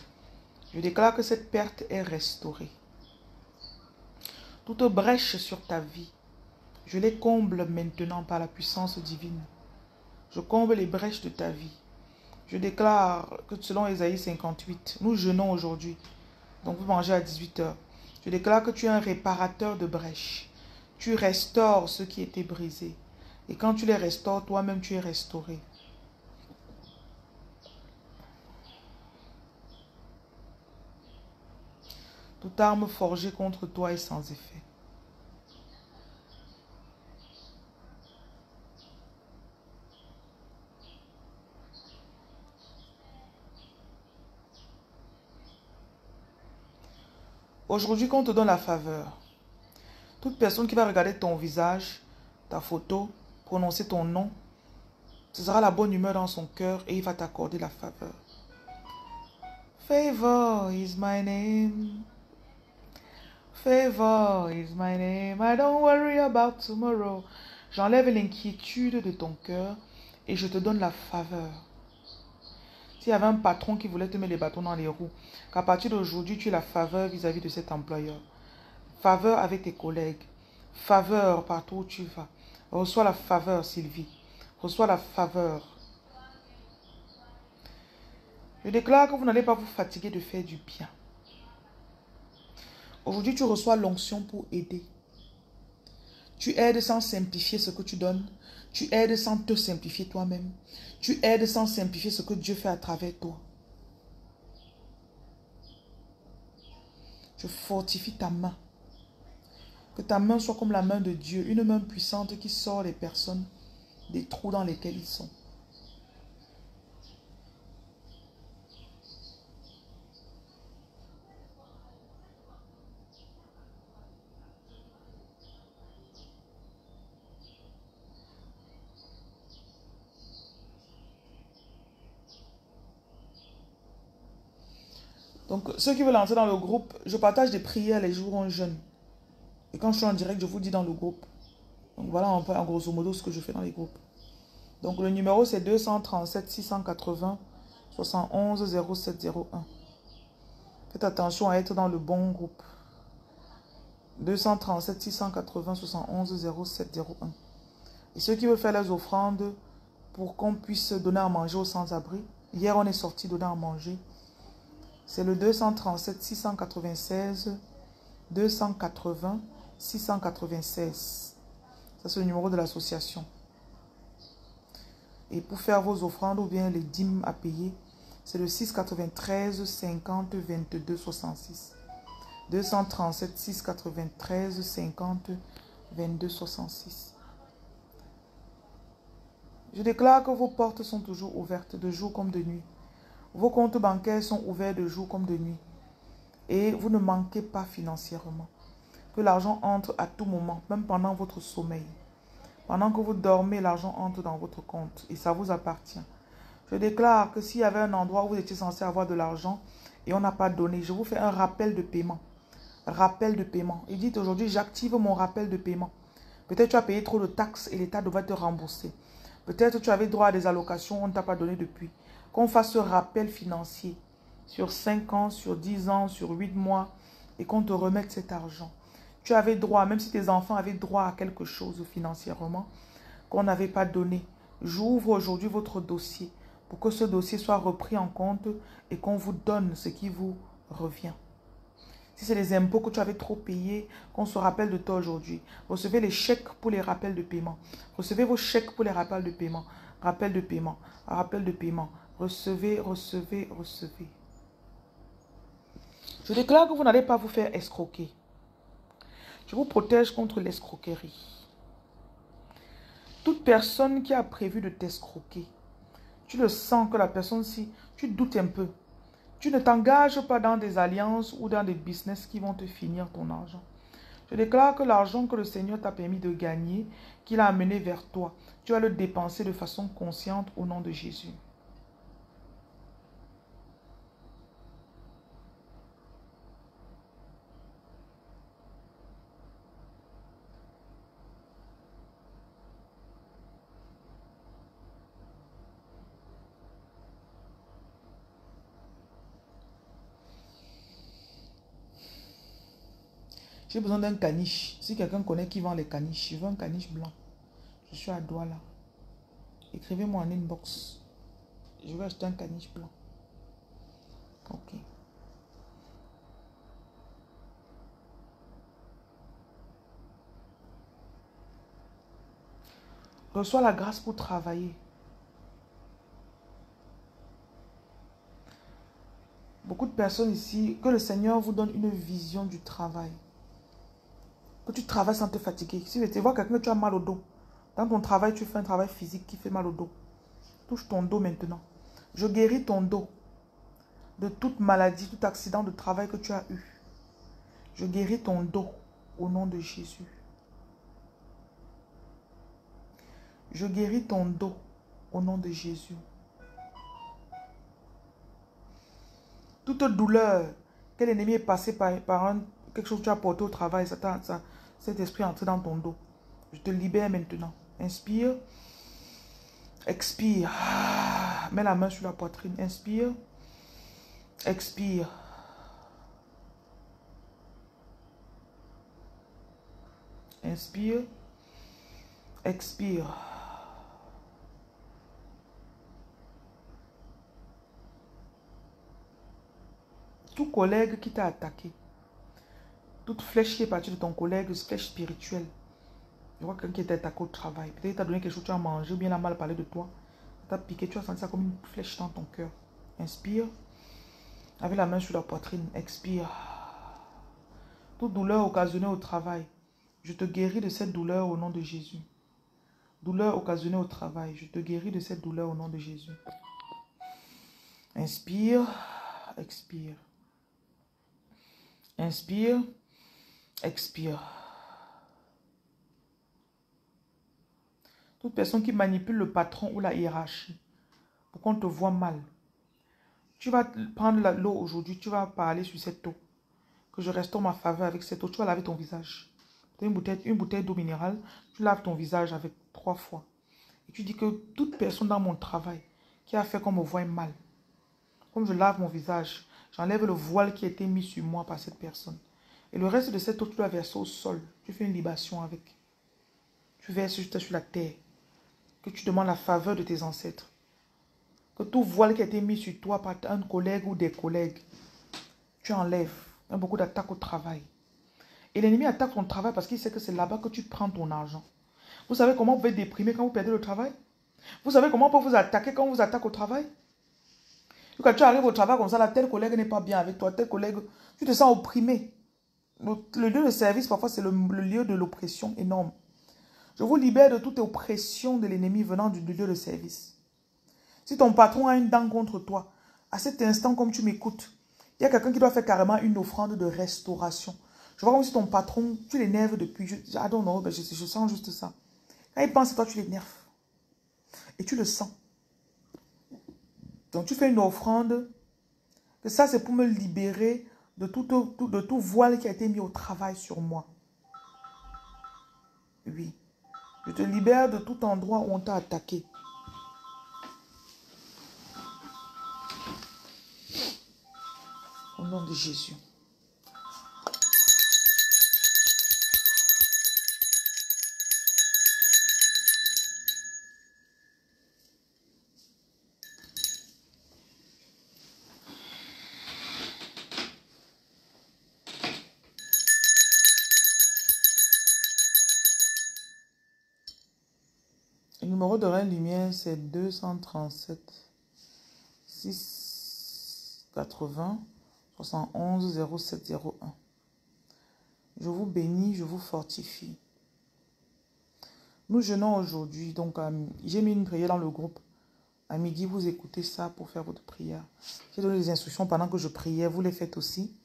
Je déclare que cette perte est restaurée. Toute brèche sur ta vie, je les comble maintenant par la puissance divine. Je comble les brèches de ta vie. Je déclare que selon Ésaïe 58, nous jeûnons aujourd'hui. Donc vous mangez à 18 h. Je déclare que tu es un réparateur de brèches. Tu restaures ce qui était brisé. Et quand tu les restaures, toi-même tu es restauré. Toute arme forgée contre toi est sans effet. Aujourd'hui, qu'on te donne la faveur. Toute personne qui va regarder ton visage, ta photo, prononcer ton nom, ce sera la bonne humeur dans son cœur et il va t'accorder la faveur. Favor is my name. Favor is my name. I don't worry about tomorrow. J'enlève l'inquiétude de ton cœur et je te donne la faveur. S'il y avait un patron qui voulait te mettre les bâtons dans les roues, qu'à partir d'aujourd'hui, tu aies la faveur vis-à-vis de cet employeur. Faveur avec tes collègues. Faveur partout où tu vas. Reçois la faveur, Sylvie. Reçois la faveur. Je déclare que vous n'allez pas vous fatiguer de faire du bien. Aujourd'hui, tu reçois l'onction pour aider. Tu aides sans simplifier ce que tu donnes. Tu aides sans te simplifier toi-même. Tu aides sans simplifier ce que Dieu fait à travers toi. Je fortifie ta main. Que ta main soit comme la main de Dieu, une main puissante qui sort les personnes des trous dans lesquels ils sont. Donc, ceux qui veulent entrer dans le groupe, je partage des prières les jours où on jeûne. Et quand je suis en direct, je vous dis dans le groupe. Donc, voilà un peu en grosso modo ce que je fais dans les groupes. Donc, le numéro, c'est 237 680 71 0701. Faites attention à être dans le bon groupe. 237 680 71 0701. Et ceux qui veulent faire les offrandes pour qu'on puisse donner à manger aux sans-abri. Hier, on est sorti donner à manger. C'est le 237 696 280 696. Ça, c'est le numéro de l'association. Et pour faire vos offrandes ou bien les dîmes à payer, c'est le 693 50 22 66. 237 693 50 22 66. Je déclare que vos portes sont toujours ouvertes de jour comme de nuit. Vos comptes bancaires sont ouverts de jour comme de nuit. Et vous ne manquez pas financièrement. Que l'argent entre à tout moment, même pendant votre sommeil. Pendant que vous dormez, l'argent entre dans votre compte et ça vous appartient. Je déclare que s'il y avait un endroit où vous étiez censé avoir de l'argent et on n'a pas donné, je vous fais un rappel de paiement. Rappel de paiement. Et dites aujourd'hui, j'active mon rappel de paiement. Peut-être tu as payé trop de taxes et l'État devrait te rembourser. Peut-être tu avais droit à des allocations, on ne t'a pas donné depuis. Qu'on fasse ce rappel financier sur 5 ans, sur 10 ans, sur 8 mois et qu'on te remette cet argent. Tu avais droit, même si tes enfants avaient droit à quelque chose financièrement qu'on n'avait pas donné. J'ouvre aujourd'hui votre dossier pour que ce dossier soit repris en compte et qu'on vous donne ce qui vous revient. Si c'est les impôts que tu avais trop payés, qu'on se rappelle de toi aujourd'hui. Recevez les chèques pour les rappels de paiement. Recevez vos chèques pour les rappels de paiement. Rappel de paiement. Rappel de paiement. Recevez, recevez, recevez. Je déclare que vous n'allez pas vous faire escroquer. Je vous protège contre l'escroquerie. Toute personne qui a prévu de t'escroquer, tu le sens que la personne, si tu doutes un peu, tu ne t'engages pas dans des alliances ou dans des business qui vont te finir ton argent. Je déclare que l'argent que le Seigneur t'a permis de gagner, qu'il a amené vers toi, tu vas le dépenser de façon consciente au nom de Jésus. J'ai besoin d'un caniche. Si quelqu'un connaît qui vend les caniches, je veux un caniche blanc. Je suis à Douala. Écrivez-moi en inbox. Je veux acheter un caniche blanc. Ok. Reçois la grâce pour travailler. Beaucoup de personnes ici, que le Seigneur vous donne une vision du travail. Que tu travailles sans te fatiguer. Si tu vois quelqu'un que tu as mal au dos, dans ton travail, tu fais un travail physique qui fait mal au dos. Touche ton dos maintenant. Je guéris ton dos de toute maladie, tout accident de travail que tu as eu. Je guéris ton dos au nom de Jésus. Je guéris ton dos au nom de Jésus. Toute douleur que l'ennemi est passé par quelque chose que tu as porté au travail, cet esprit est entré dans ton dos. Je te libère maintenant. Inspire. Expire. Mets la main sur la poitrine. Inspire. Expire. Inspire. Expire. Tout collègue qui t'a attaqué, toute flèche qui est partie de ton collègue, flèche spirituelle, Je vois quelqu'un qui était attaqué au travail. Peut-être qu'il t'a donné quelque chose, tu as mangé, ou bien il a mal parlé de toi. T'as piqué, tu as senti ça comme une flèche dans ton cœur. Inspire. Avec la main sur la poitrine. Expire. Toute douleur occasionnée au travail. Je te guéris de cette douleur au nom de Jésus. Douleur occasionnée au travail. Je te guéris de cette douleur au nom de Jésus. Inspire. Expire. Inspire. Expire. Toute personne qui manipule le patron ou la hiérarchie pour qu'on te voit mal. Tu vas prendre l'eau aujourd'hui, tu vas parler sur cette eau. Que je restaure ma faveur avec cette eau. Tu vas laver ton visage. Une bouteille d'eau minérale, tu laves ton visage avec 3 fois. Et tu dis que toute personne dans mon travail qui a fait qu'on me voie mal, comme je lave mon visage, j'enlève le voile qui a été mis sur moi par cette personne. Et le reste de cette eau, tu dois verser au sol. Tu fais une libation avec. Tu verses juste sur la terre. Que tu demandes la faveur de tes ancêtres. Que tout voile qui a été mis sur toi par un collègue ou des collègues, tu enlèves. Il y a beaucoup d'attaques au travail. Et l'ennemi attaque ton travail parce qu'il sait que c'est là-bas que tu prends ton argent. Vous savez comment vous pouvez déprimer quand vous perdez le travail? Vous savez comment on peut vous attaquer quand on vous attaque au travail? Quand tu arrives au travail comme ça, là, tel collègue n'est pas bien avec toi, tel collègue, tu te sens opprimé. Le lieu de service, parfois, c'est le lieu de l'oppression énorme. Je vous libère de toute oppression de l'ennemi venant du lieu de service. Si ton patron a une dent contre toi, à cet instant, comme tu m'écoutes, il y a quelqu'un qui doit faire carrément une offrande de restauration. Je vois comme si ton patron, tu l'énerves depuis. I don't know, je sens juste ça. Quand il pense à toi, tu l'énerves. Et tu le sens. Donc tu fais une offrande. Que ça, c'est pour me libérer de tout voile qui a été mis au travail sur moi. Oui. Je te libère de tout endroit où on t'a attaqué. Au nom de Jésus. Le numéro de Reine Lumière, c'est 237 680 71 0701. Je vous bénis, je vous fortifie. Nous jeûnons aujourd'hui, donc j'ai mis une prière dans le groupe. À midi, vous écoutez ça pour faire votre prière. J'ai donné des instructions pendant que je priais, vous les faites aussi.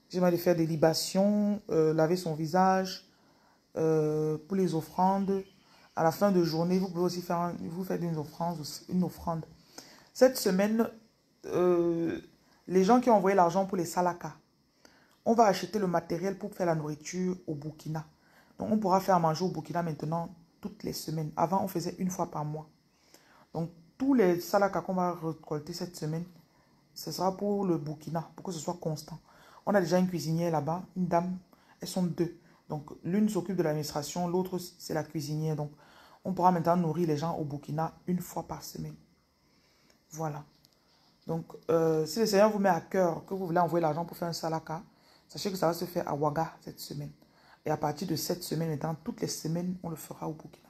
J'ai demandé de faire des libations, laver son visage, pour les offrandes. À la fin de journée, vous pouvez aussi faire une offrande. Cette semaine, les gens qui ont envoyé l'argent pour les salakas, on va acheter le matériel pour faire la nourriture au Burkina. Donc, on pourra faire manger au Burkina maintenant toutes les semaines. Avant, on faisait une fois par mois. Donc, tous les salakas qu'on va récolter cette semaine, ce sera pour le Burkina, pour que ce soit constant. On a déjà une cuisinière là-bas, une dame, elles sont 2. Donc, l'une s'occupe de l'administration, l'autre, c'est la cuisinière. Donc, on pourra maintenant nourrir les gens au Burkina une fois par semaine. Voilà. Donc, si le Seigneur vous met à cœur que vous voulez envoyer l'argent pour faire un salaka, sachez que ça va se faire à Ouaga cette semaine. Et à partir de cette semaine, maintenant, toutes les semaines, on le fera au Burkina.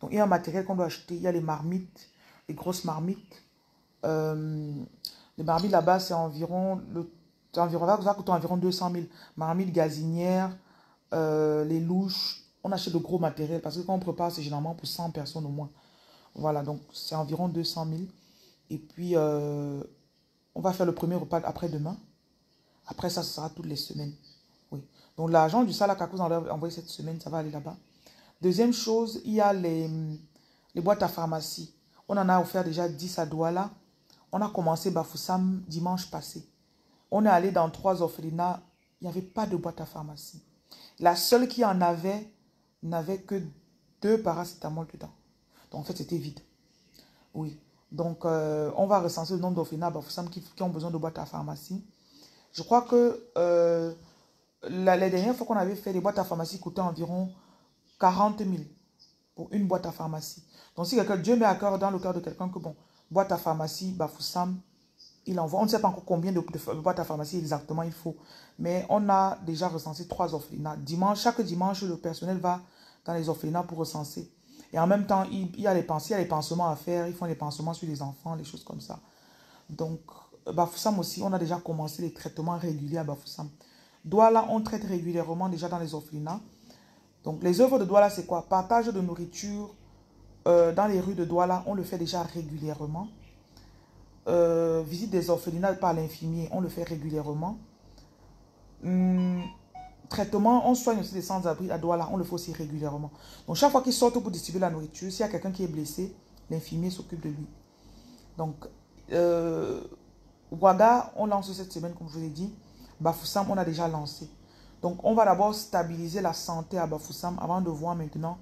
Donc, il y a un matériel qu'on doit acheter. Il y a les marmites, les grosses marmites. Les marmites là-bas, c'est environ, ça va coûter environ 200 000. Marmites gazinières, les louches. On achète de gros matériel parce que quand on prépare, c'est généralement pour 100 personnes au moins. Voilà, donc c'est environ 200 000. Et puis, on va faire le premier repas après-demain. Après ça, ce sera toutes les semaines. Oui. Donc, l'argent du salaka que vous avez envoyé cette semaine, ça va aller là-bas. Deuxième chose, il y a les boîtes à pharmacie. On en a offert déjà 10 à Douala. On a commencé Bafoussam dimanche passé. On est allé dans 3 orphelinats. Il n'y avait pas de boîte à pharmacie. La seule qui en avait, n'avait que 2 paracétamol dedans. Donc, en fait, c'était vide. Oui. Donc, on va recenser le nombre d'orphelinats Bafoussam qui ont besoin de boîtes à pharmacie. Je crois que la dernière fois qu'on avait fait des boîtes à pharmacie coûtaient environ 40 000 pour une boîte à pharmacie. Donc, si quelqu'un, Dieu met à cœur dans le cœur de quelqu'un que, bon, boîte à pharmacie, Bafoussam, il envoie. On ne sait pas encore combien de boîtes à pharmacie exactement il faut. Mais on a déjà recensé 3 orphelinats. Chaque dimanche, le personnel va dans les orphelinats pour recenser. Et en même temps, il y a les pansements à faire. Ils font les pansements sur les enfants, les choses comme ça. Donc, Bafoussam aussi, on a déjà commencé les traitements réguliers à Bafoussam. Douala, on traite régulièrement déjà dans les orphelinats. Donc, les œuvres de Douala, c'est quoi? Partage de nourriture dans les rues de Douala, on le fait déjà régulièrement. Visite des orphelinats par l'infirmier, on le fait régulièrement. Traitement, on soigne aussi des sans-abri à Douala, on le fait aussi régulièrement. Donc, chaque fois qu'ils sortent pour distribuer la nourriture, s'il y a quelqu'un qui est blessé, l'infirmier s'occupe de lui. Donc, Ouaga, on lance cette semaine, comme je vous l'ai dit. Bafoussam, on a déjà lancé. Donc, on va d'abord stabiliser la santé à Bafoussam avant de voir maintenant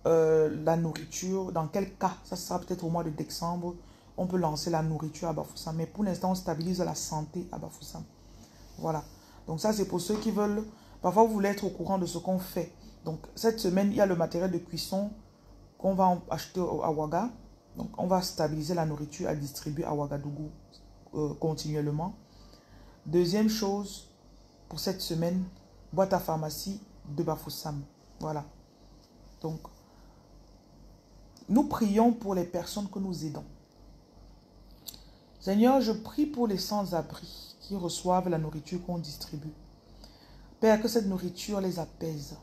la nourriture. Dans quel cas, ça sera peut-être au mois de décembre, on peut lancer la nourriture à Bafoussam. Mais pour l'instant, on stabilise la santé à Bafoussam. Voilà. Donc, ça, c'est pour ceux qui veulent. Parfois, vous voulez être au courant de ce qu'on fait. Donc, cette semaine, il y a le matériel de cuisson qu'on va acheter à Ouaga. Donc, on va stabiliser la nourriture à distribuer à Ouagadougou continuellement. Deuxième chose, pour cette semaine, boîte à pharmacie de Bafoussam. Voilà. Donc, nous prions pour les personnes que nous aidons. Seigneur, je prie pour les sans-abri qui reçoivent la nourriture qu'on distribue. Père, que cette nourriture les apaise.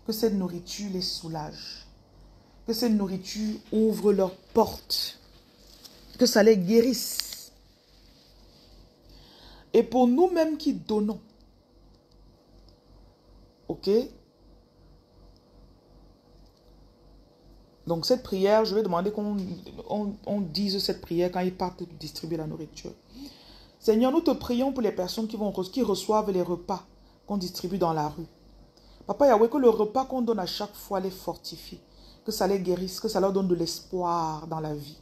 Que cette nourriture les soulage. Que cette nourriture ouvre leurs portes. Que ça les guérisse. Et pour nous-mêmes qui donnons. Ok? Donc cette prière, je vais demander qu'on dise cette prière quand ils partent distribuer la nourriture. Seigneur, nous te prions pour les personnes qui reçoivent les repas qu'on distribue dans la rue. Papa Yahweh, que le repas qu'on donne à chaque fois les fortifie. Que ça les guérisse, que ça leur donne de l'espoir dans la vie.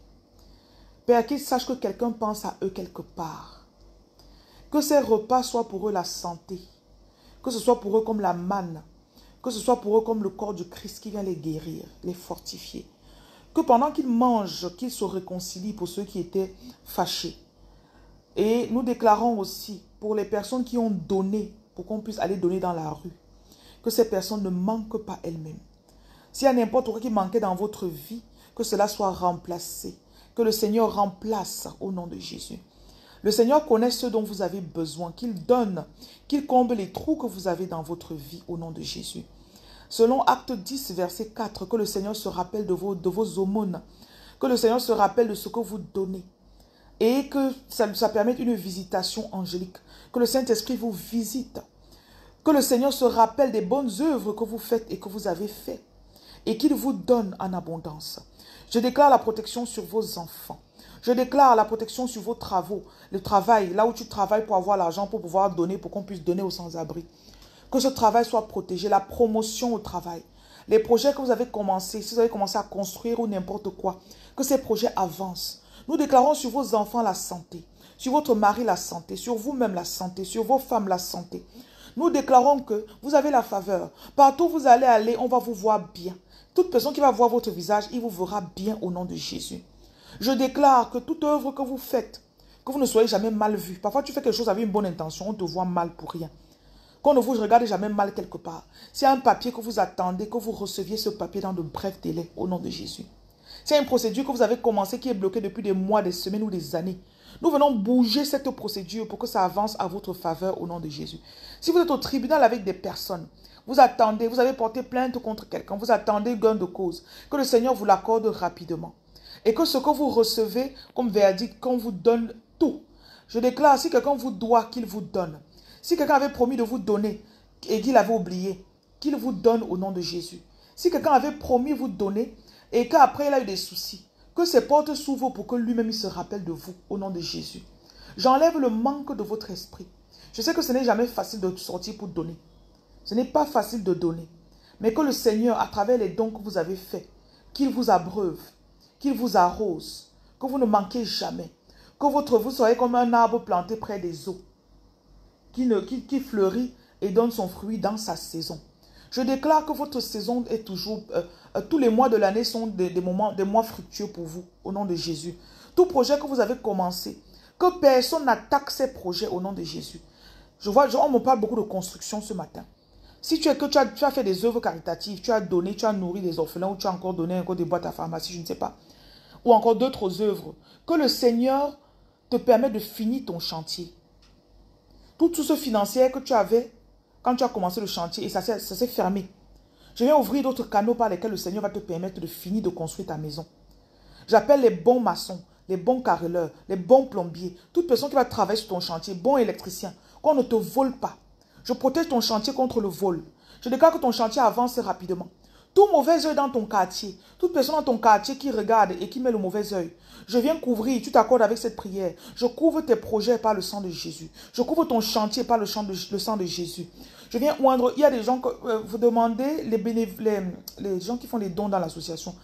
Père, qu'ils sachent que quelqu'un pense à eux quelque part. Que ces repas soient pour eux la santé. Que ce soit pour eux comme la manne. Que ce soit pour eux comme le corps du Christ qui vient les guérir, les fortifier. Que pendant qu'ils mangent, qu'ils se réconcilient pour ceux qui étaient fâchés. Et nous déclarons aussi pour les personnes qui ont donné, pour qu'on puisse aller donner dans la rue, que ces personnes ne manquent pas elles-mêmes. S'il y a n'importe quoi qui manquait dans votre vie, que cela soit remplacé. Que le Seigneur remplace au nom de Jésus. Le Seigneur connaît ce dont vous avez besoin, qu'il donne, qu'il comble les trous que vous avez dans votre vie au nom de Jésus. Selon Acte 10, verset 4, que le Seigneur se rappelle de vos aumônes, que le Seigneur se rappelle de ce que vous donnez et que ça permette une visitation angélique, que le Saint-Esprit vous visite, que le Seigneur se rappelle des bonnes œuvres que vous faites et que vous avez faites et qu'il vous donne en abondance. Je déclare la protection sur vos enfants. Je déclare la protection sur vos travaux, le travail, là où tu travailles pour avoir l'argent, pour pouvoir donner, pour qu'on puisse donner aux sans-abri. Que ce travail soit protégé, la promotion au travail. Les projets que vous avez commencé, si vous avez commencé à construire ou n'importe quoi, que ces projets avancent. Nous déclarons sur vos enfants la santé, sur votre mari la santé, sur vous-même la santé, sur vos femmes la santé. Nous déclarons que vous avez la faveur. Partout où vous allez aller, on va vous voir bien. Toute personne qui va voir votre visage, il vous verra bien au nom de Jésus. Je déclare que toute œuvre que vous faites, que vous ne soyez jamais mal vu. Parfois, tu fais quelque chose avec une bonne intention, on te voit mal pour rien. Qu'on ne vous regarde jamais mal quelque part. S'il y a un papier que vous attendez, que vous receviez ce papier dans de brefs délais, au nom de Jésus. S'il y a une procédure que vous avez commencée qui est bloquée depuis des mois, des semaines ou des années, nous venons bouger cette procédure pour que ça avance à votre faveur au nom de Jésus. Si vous êtes au tribunal avec des personnes, vous attendez, vous avez porté plainte contre quelqu'un, vous attendez gain de cause, que le Seigneur vous l'accorde rapidement. Et que ce que vous recevez comme verdict, qu'on vous donne tout. Je déclare, si quelqu'un vous doit, qu'il vous donne. Si quelqu'un avait promis de vous donner et qu'il avait oublié, qu'il vous donne au nom de Jésus. Si quelqu'un avait promis vous donner et qu'après il a eu des soucis, que ses portes s'ouvrent pour que lui-même il se rappelle de vous au nom de Jésus. J'enlève le manque de votre esprit. Je sais que ce n'est jamais facile de sortir pour donner. Ce n'est pas facile de donner. Mais que le Seigneur, à travers les dons que vous avez faits, qu'il vous abreuve, qu'il vous arrose, que vous ne manquez jamais, que vous soyez comme un arbre planté près des eaux, qui fleurit et donne son fruit dans sa saison. Je déclare que votre saison est toujours, tous les mois de l'année sont des mois fructueux pour vous, au nom de Jésus. Tout projet que vous avez commencé, que personne n'attaque ces projets au nom de Jésus. On me parle beaucoup de construction ce matin. Si tu as fait des œuvres caritatives, tu as donné, tu as nourri des orphelins, ou tu as encore donné encore des boîtes à pharmacie, je ne sais pas. Ou encore d'autres œuvres. Que le Seigneur te permette de finir ton chantier. Tout ce financier que tu avais quand tu as commencé le chantier, et ça s'est fermé. Je viens ouvrir d'autres canaux par lesquels le Seigneur va te permettre de finir de construire ta maison. J'appelle les bons maçons, les bons carreleurs, les bons plombiers, toute personne qui va travailler sur ton chantier, bon électricien, qu'on ne te vole pas. Je protège ton chantier contre le vol. Je déclare que ton chantier avance rapidement. Tout mauvais œil dans ton quartier, toute personne dans ton quartier qui regarde et qui met le mauvais œil, je viens couvrir, tu t'accordes avec cette prière. Je couvre tes projets par le sang de Jésus. Je couvre ton chantier par le sang de Jésus. Je viens oindre, il y a des gens que vous demandez, les gens qui font les dons dans l'association,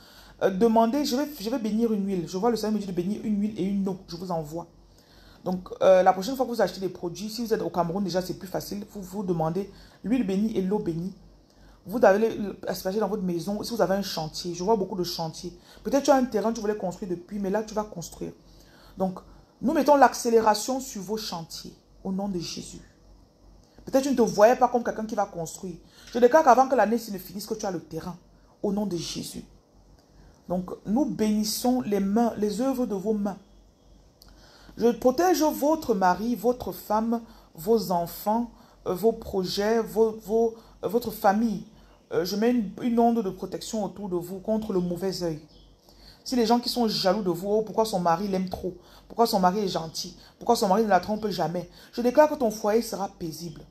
demandez, je vais bénir une huile. Je vois le Seigneur me dire de bénir une huile et une eau, je vous envoie. Donc, la prochaine fois que vous achetez des produits, si vous êtes au Cameroun, déjà c'est plus facile, vous demandez l'huile bénie et l'eau bénie. Vous devez asperger dans votre maison, si vous avez un chantier, je vois beaucoup de chantiers. Peut-être tu as un terrain que tu voulais construire depuis, mais là tu vas construire. Donc, nous mettons l'accélération sur vos chantiers, au nom de Jésus. Peut-être tu ne te voyais pas comme quelqu'un qui va construire. Je déclare qu'avant que l'année ne finisse, que tu as le terrain, au nom de Jésus. Donc, nous bénissons les mains, les œuvres de vos mains. Je protège votre mari, votre femme, vos enfants, vos projets, votre famille. Je mets une onde de protection autour de vous contre le mauvais œil. Si les gens qui sont jaloux de vous, oh, pourquoi son mari l'aime trop, pourquoi son mari est gentil, pourquoi son mari ne la trompe jamais, je déclare que ton foyer sera paisible.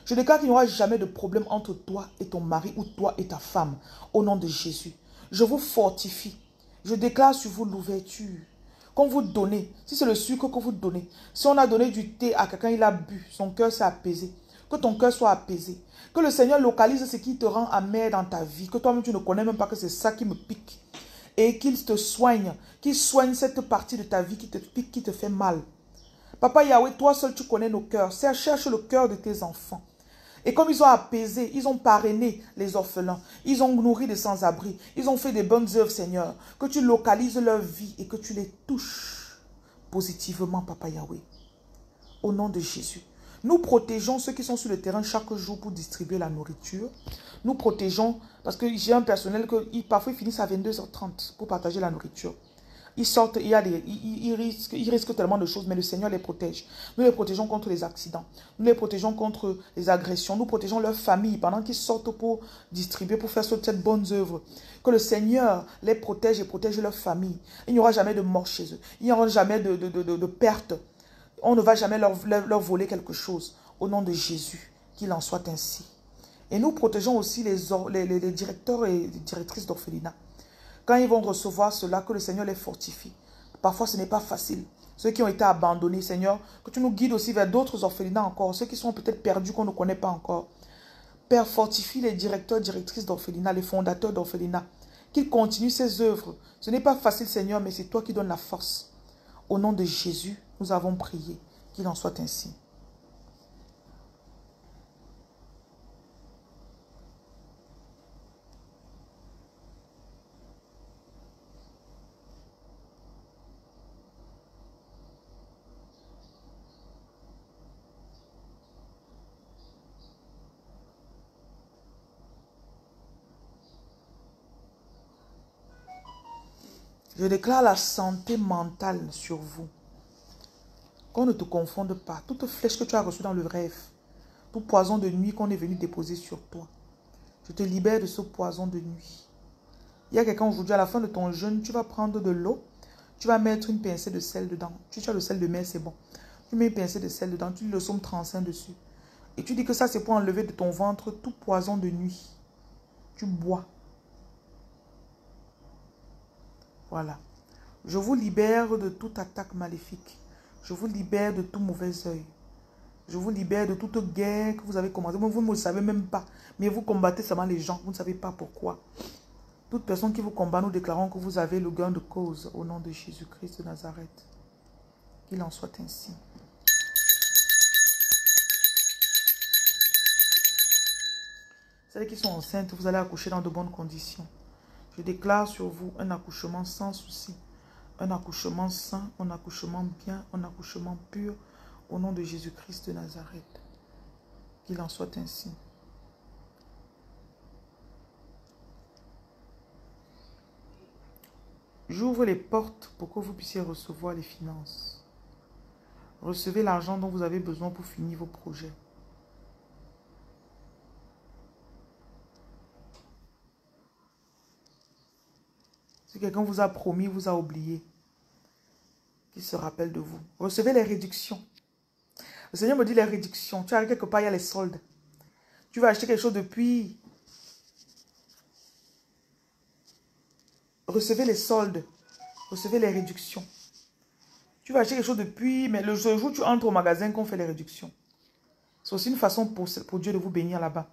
Je déclare qu'il n'y aura jamais de problème entre toi et ton mari ou toi et ta femme, au nom de Jésus. Je vous fortifie. Je déclare sur vous l'ouverture. Quand vous donnez, si c'est le sucre que vous donnez, si on a donné du thé à quelqu'un, il a bu, son cœur s'est apaisé. Que ton cœur soit apaisé. Que le Seigneur localise ce qui te rend amer dans ta vie. Que toi-même tu ne connais même pas que c'est ça qui me pique. Et qu'il te soigne. Qu'il soigne cette partie de ta vie qui te pique, qui te fait mal. Papa Yahweh, toi seul tu connais nos cœurs. Cherche le cœur de tes enfants. Et comme ils ont apaisé, ils ont parrainé les orphelins, ils ont nourri des sans-abri, ils ont fait des bonnes œuvres, Seigneur, que tu localises leur vie et que tu les touches positivement, Papa Yahweh. Au nom de Jésus. Nous protégeons ceux qui sont sur le terrain chaque jour pour distribuer la nourriture. Nous protégeons, parce que j'ai un personnel que parfois ils finissent à 22h30 pour partager la nourriture. Ils sortent, ils risquent tellement de choses, mais le Seigneur les protège. Nous les protégeons contre les accidents. Nous les protégeons contre les agressions. Nous protégeons leur famille pendant qu'ils sortent pour distribuer, pour faire cette bonne œuvre. Que le Seigneur les protège et protège leur famille. Il n'y aura jamais de mort chez eux. Il n'y aura jamais de perte. On ne va jamais leur voler quelque chose. Au nom de Jésus, qu'il en soit ainsi. Et nous protégeons aussi les directeurs et les directrices d'orphelinat. Quand ils vont recevoir cela, que le Seigneur les fortifie. Parfois, ce n'est pas facile. Ceux qui ont été abandonnés, Seigneur, que tu nous guides aussi vers d'autres orphelinats encore. Ceux qui sont peut-être perdus, qu'on ne connaît pas encore. Père, fortifie les directeurs, directrices d'orphelinats, les fondateurs d'orphelinats. Qu'ils continuent ces œuvres. Ce n'est pas facile, Seigneur, mais c'est toi qui donnes la force. Au nom de Jésus, nous avons prié. Qu'il en soit ainsi. Je déclare la santé mentale sur vous. Qu'on ne te confonde pas. Toute flèche que tu as reçue dans le rêve, tout poison de nuit qu'on est venu déposer sur toi, je te libère de ce poison de nuit. Il y a quelqu'un aujourd'hui, à la fin de ton jeûne, tu vas prendre de l'eau, tu vas mettre une pincée de sel dedans. Tu as le sel de mer, c'est bon. Tu mets une pincée de sel dedans, tu lis le psaume 35 dessus. Et tu dis que ça, c'est pour enlever de ton ventre tout poison de nuit. Tu bois. Voilà. Je vous libère de toute attaque maléfique. Je vous libère de tout mauvais œil. Je vous libère de toute guerre que vous avez commencée. Vous ne le savez même pas. Mais vous combattez seulement les gens. Vous ne savez pas pourquoi. Toute personne qui vous combat, nous déclarons que vous avez le gain de cause au nom de Jésus-Christ de Nazareth. Qu'il en soit ainsi. Celles qui sont enceintes, vous allez accoucher dans de bonnes conditions. Je déclare sur vous un accouchement sans souci. Un accouchement sain, un accouchement bien, un accouchement pur, au nom de Jésus-Christ de Nazareth. Qu'il en soit ainsi. J'ouvre les portes pour que vous puissiez recevoir les finances. Recevez l'argent dont vous avez besoin pour finir vos projets. Si quelqu'un vous a promis, vous a oublié, qu'il se rappelle de vous. Recevez les réductions. Le Seigneur me dit les réductions. Tu arrives quelque part, il y a les soldes. Tu vas acheter quelque chose depuis. Recevez les soldes. Recevez les réductions. Tu vas acheter quelque chose depuis, mais le jour où tu entres au magasin qu'on fait les réductions. C'est aussi une façon pour Dieu de vous bénir là-bas.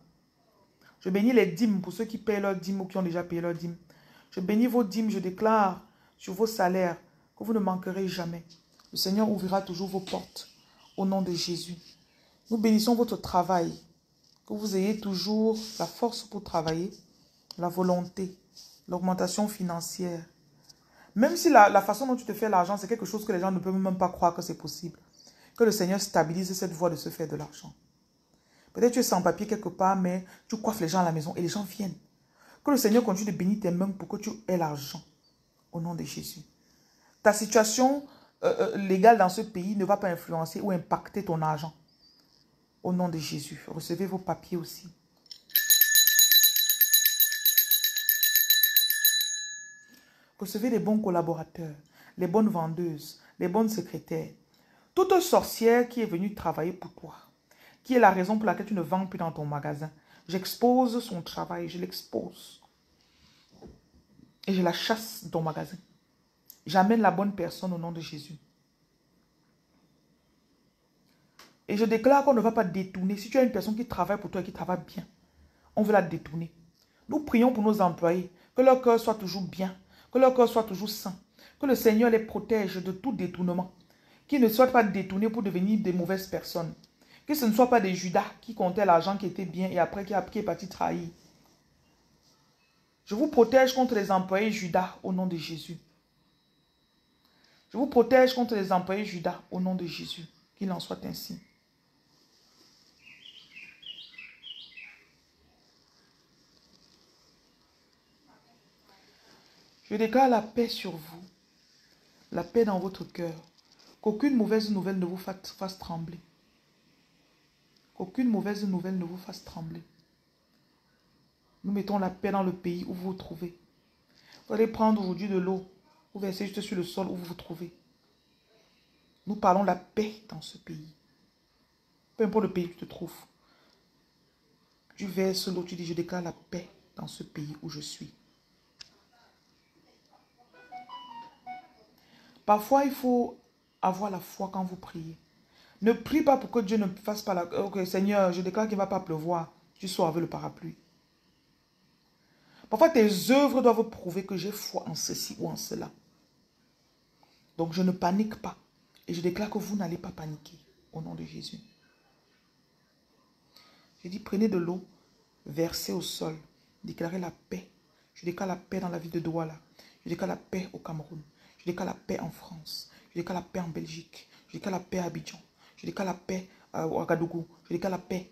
Je bénis les dîmes pour ceux qui payent leurs dîmes ou qui ont déjà payé leurs dîmes. Je bénis vos dîmes, je déclare sur vos salaires que vous ne manquerez jamais. Le Seigneur ouvrira toujours vos portes au nom de Jésus. Nous bénissons votre travail, que vous ayez toujours la force pour travailler, la volonté, l'augmentation financière. Même si la façon dont tu te fais l'argent, c'est quelque chose que les gens ne peuvent même pas croire que c'est possible. Que le Seigneur stabilise cette voie de se faire de l'argent. Peut-être tu es sans papier quelque part, mais tu coiffes les gens à la maison et les gens viennent. Que le Seigneur continue de bénir tes mains pour que tu aies l'argent. Au nom de Jésus. Ta situation légale dans ce pays ne va pas influencer ou impacter ton argent. Au nom de Jésus. Recevez vos papiers aussi. Recevez les bons collaborateurs, les bonnes vendeuses, les bonnes secrétaires. Toute sorcière qui est venue travailler pour toi, qui est la raison pour laquelle tu ne vends plus dans ton magasin. J'expose son travail, je l'expose. Et je la chasse dans ton magasin. J'amène la bonne personne au nom de Jésus. Et je déclare qu'on ne va pas détourner. Si tu as une personne qui travaille pour toi et qui travaille bien, on veut la détourner. Nous prions pour nos employés, que leur cœur soit toujours bien, que leur cœur soit toujours sain, que le Seigneur les protège de tout détournement, qu'ils ne soient pas détournés pour devenir des mauvaises personnes, que ce ne soit pas des Judas qui comptaient l'argent qui était bien et après qui est parti trahir. Je vous protège contre les employés Judas au nom de Jésus. Je vous protège contre les employés Judas au nom de Jésus. Qu'il en soit ainsi. Je déclare la paix sur vous, la paix dans votre cœur, qu'aucune mauvaise nouvelle ne vous fasse trembler. Qu'aucune mauvaise nouvelle ne vous fasse trembler. Nous mettons la paix dans le pays où vous vous trouvez. Vous allez prendre aujourd'hui de l'eau, vous versez juste sur le sol où vous vous trouvez. Nous parlons la paix dans ce pays. Peu importe le pays où tu te trouves. Tu verses l'eau, tu dis, je déclare la paix dans ce pays où je suis. Parfois, il faut avoir la foi quand vous priez. Ne prie pas pour que Dieu ne fasse pas la... Ok, Seigneur, je déclare qu'il ne va pas pleuvoir. Tu sors avec le parapluie. Parfois, tes œuvres doivent prouver que j'ai foi en ceci ou en cela. Donc, je ne panique pas. Et je déclare que vous n'allez pas paniquer. Au nom de Jésus. Je dis, prenez de l'eau, versez au sol. Déclarez la paix. Je déclare la paix dans la ville de Douala. Je déclare la paix au Cameroun. Je déclare la paix en France. Je déclare la paix en Belgique. Je déclare la paix à Abidjan. Je déclare la paix à Ouagadougou. Je déclare la paix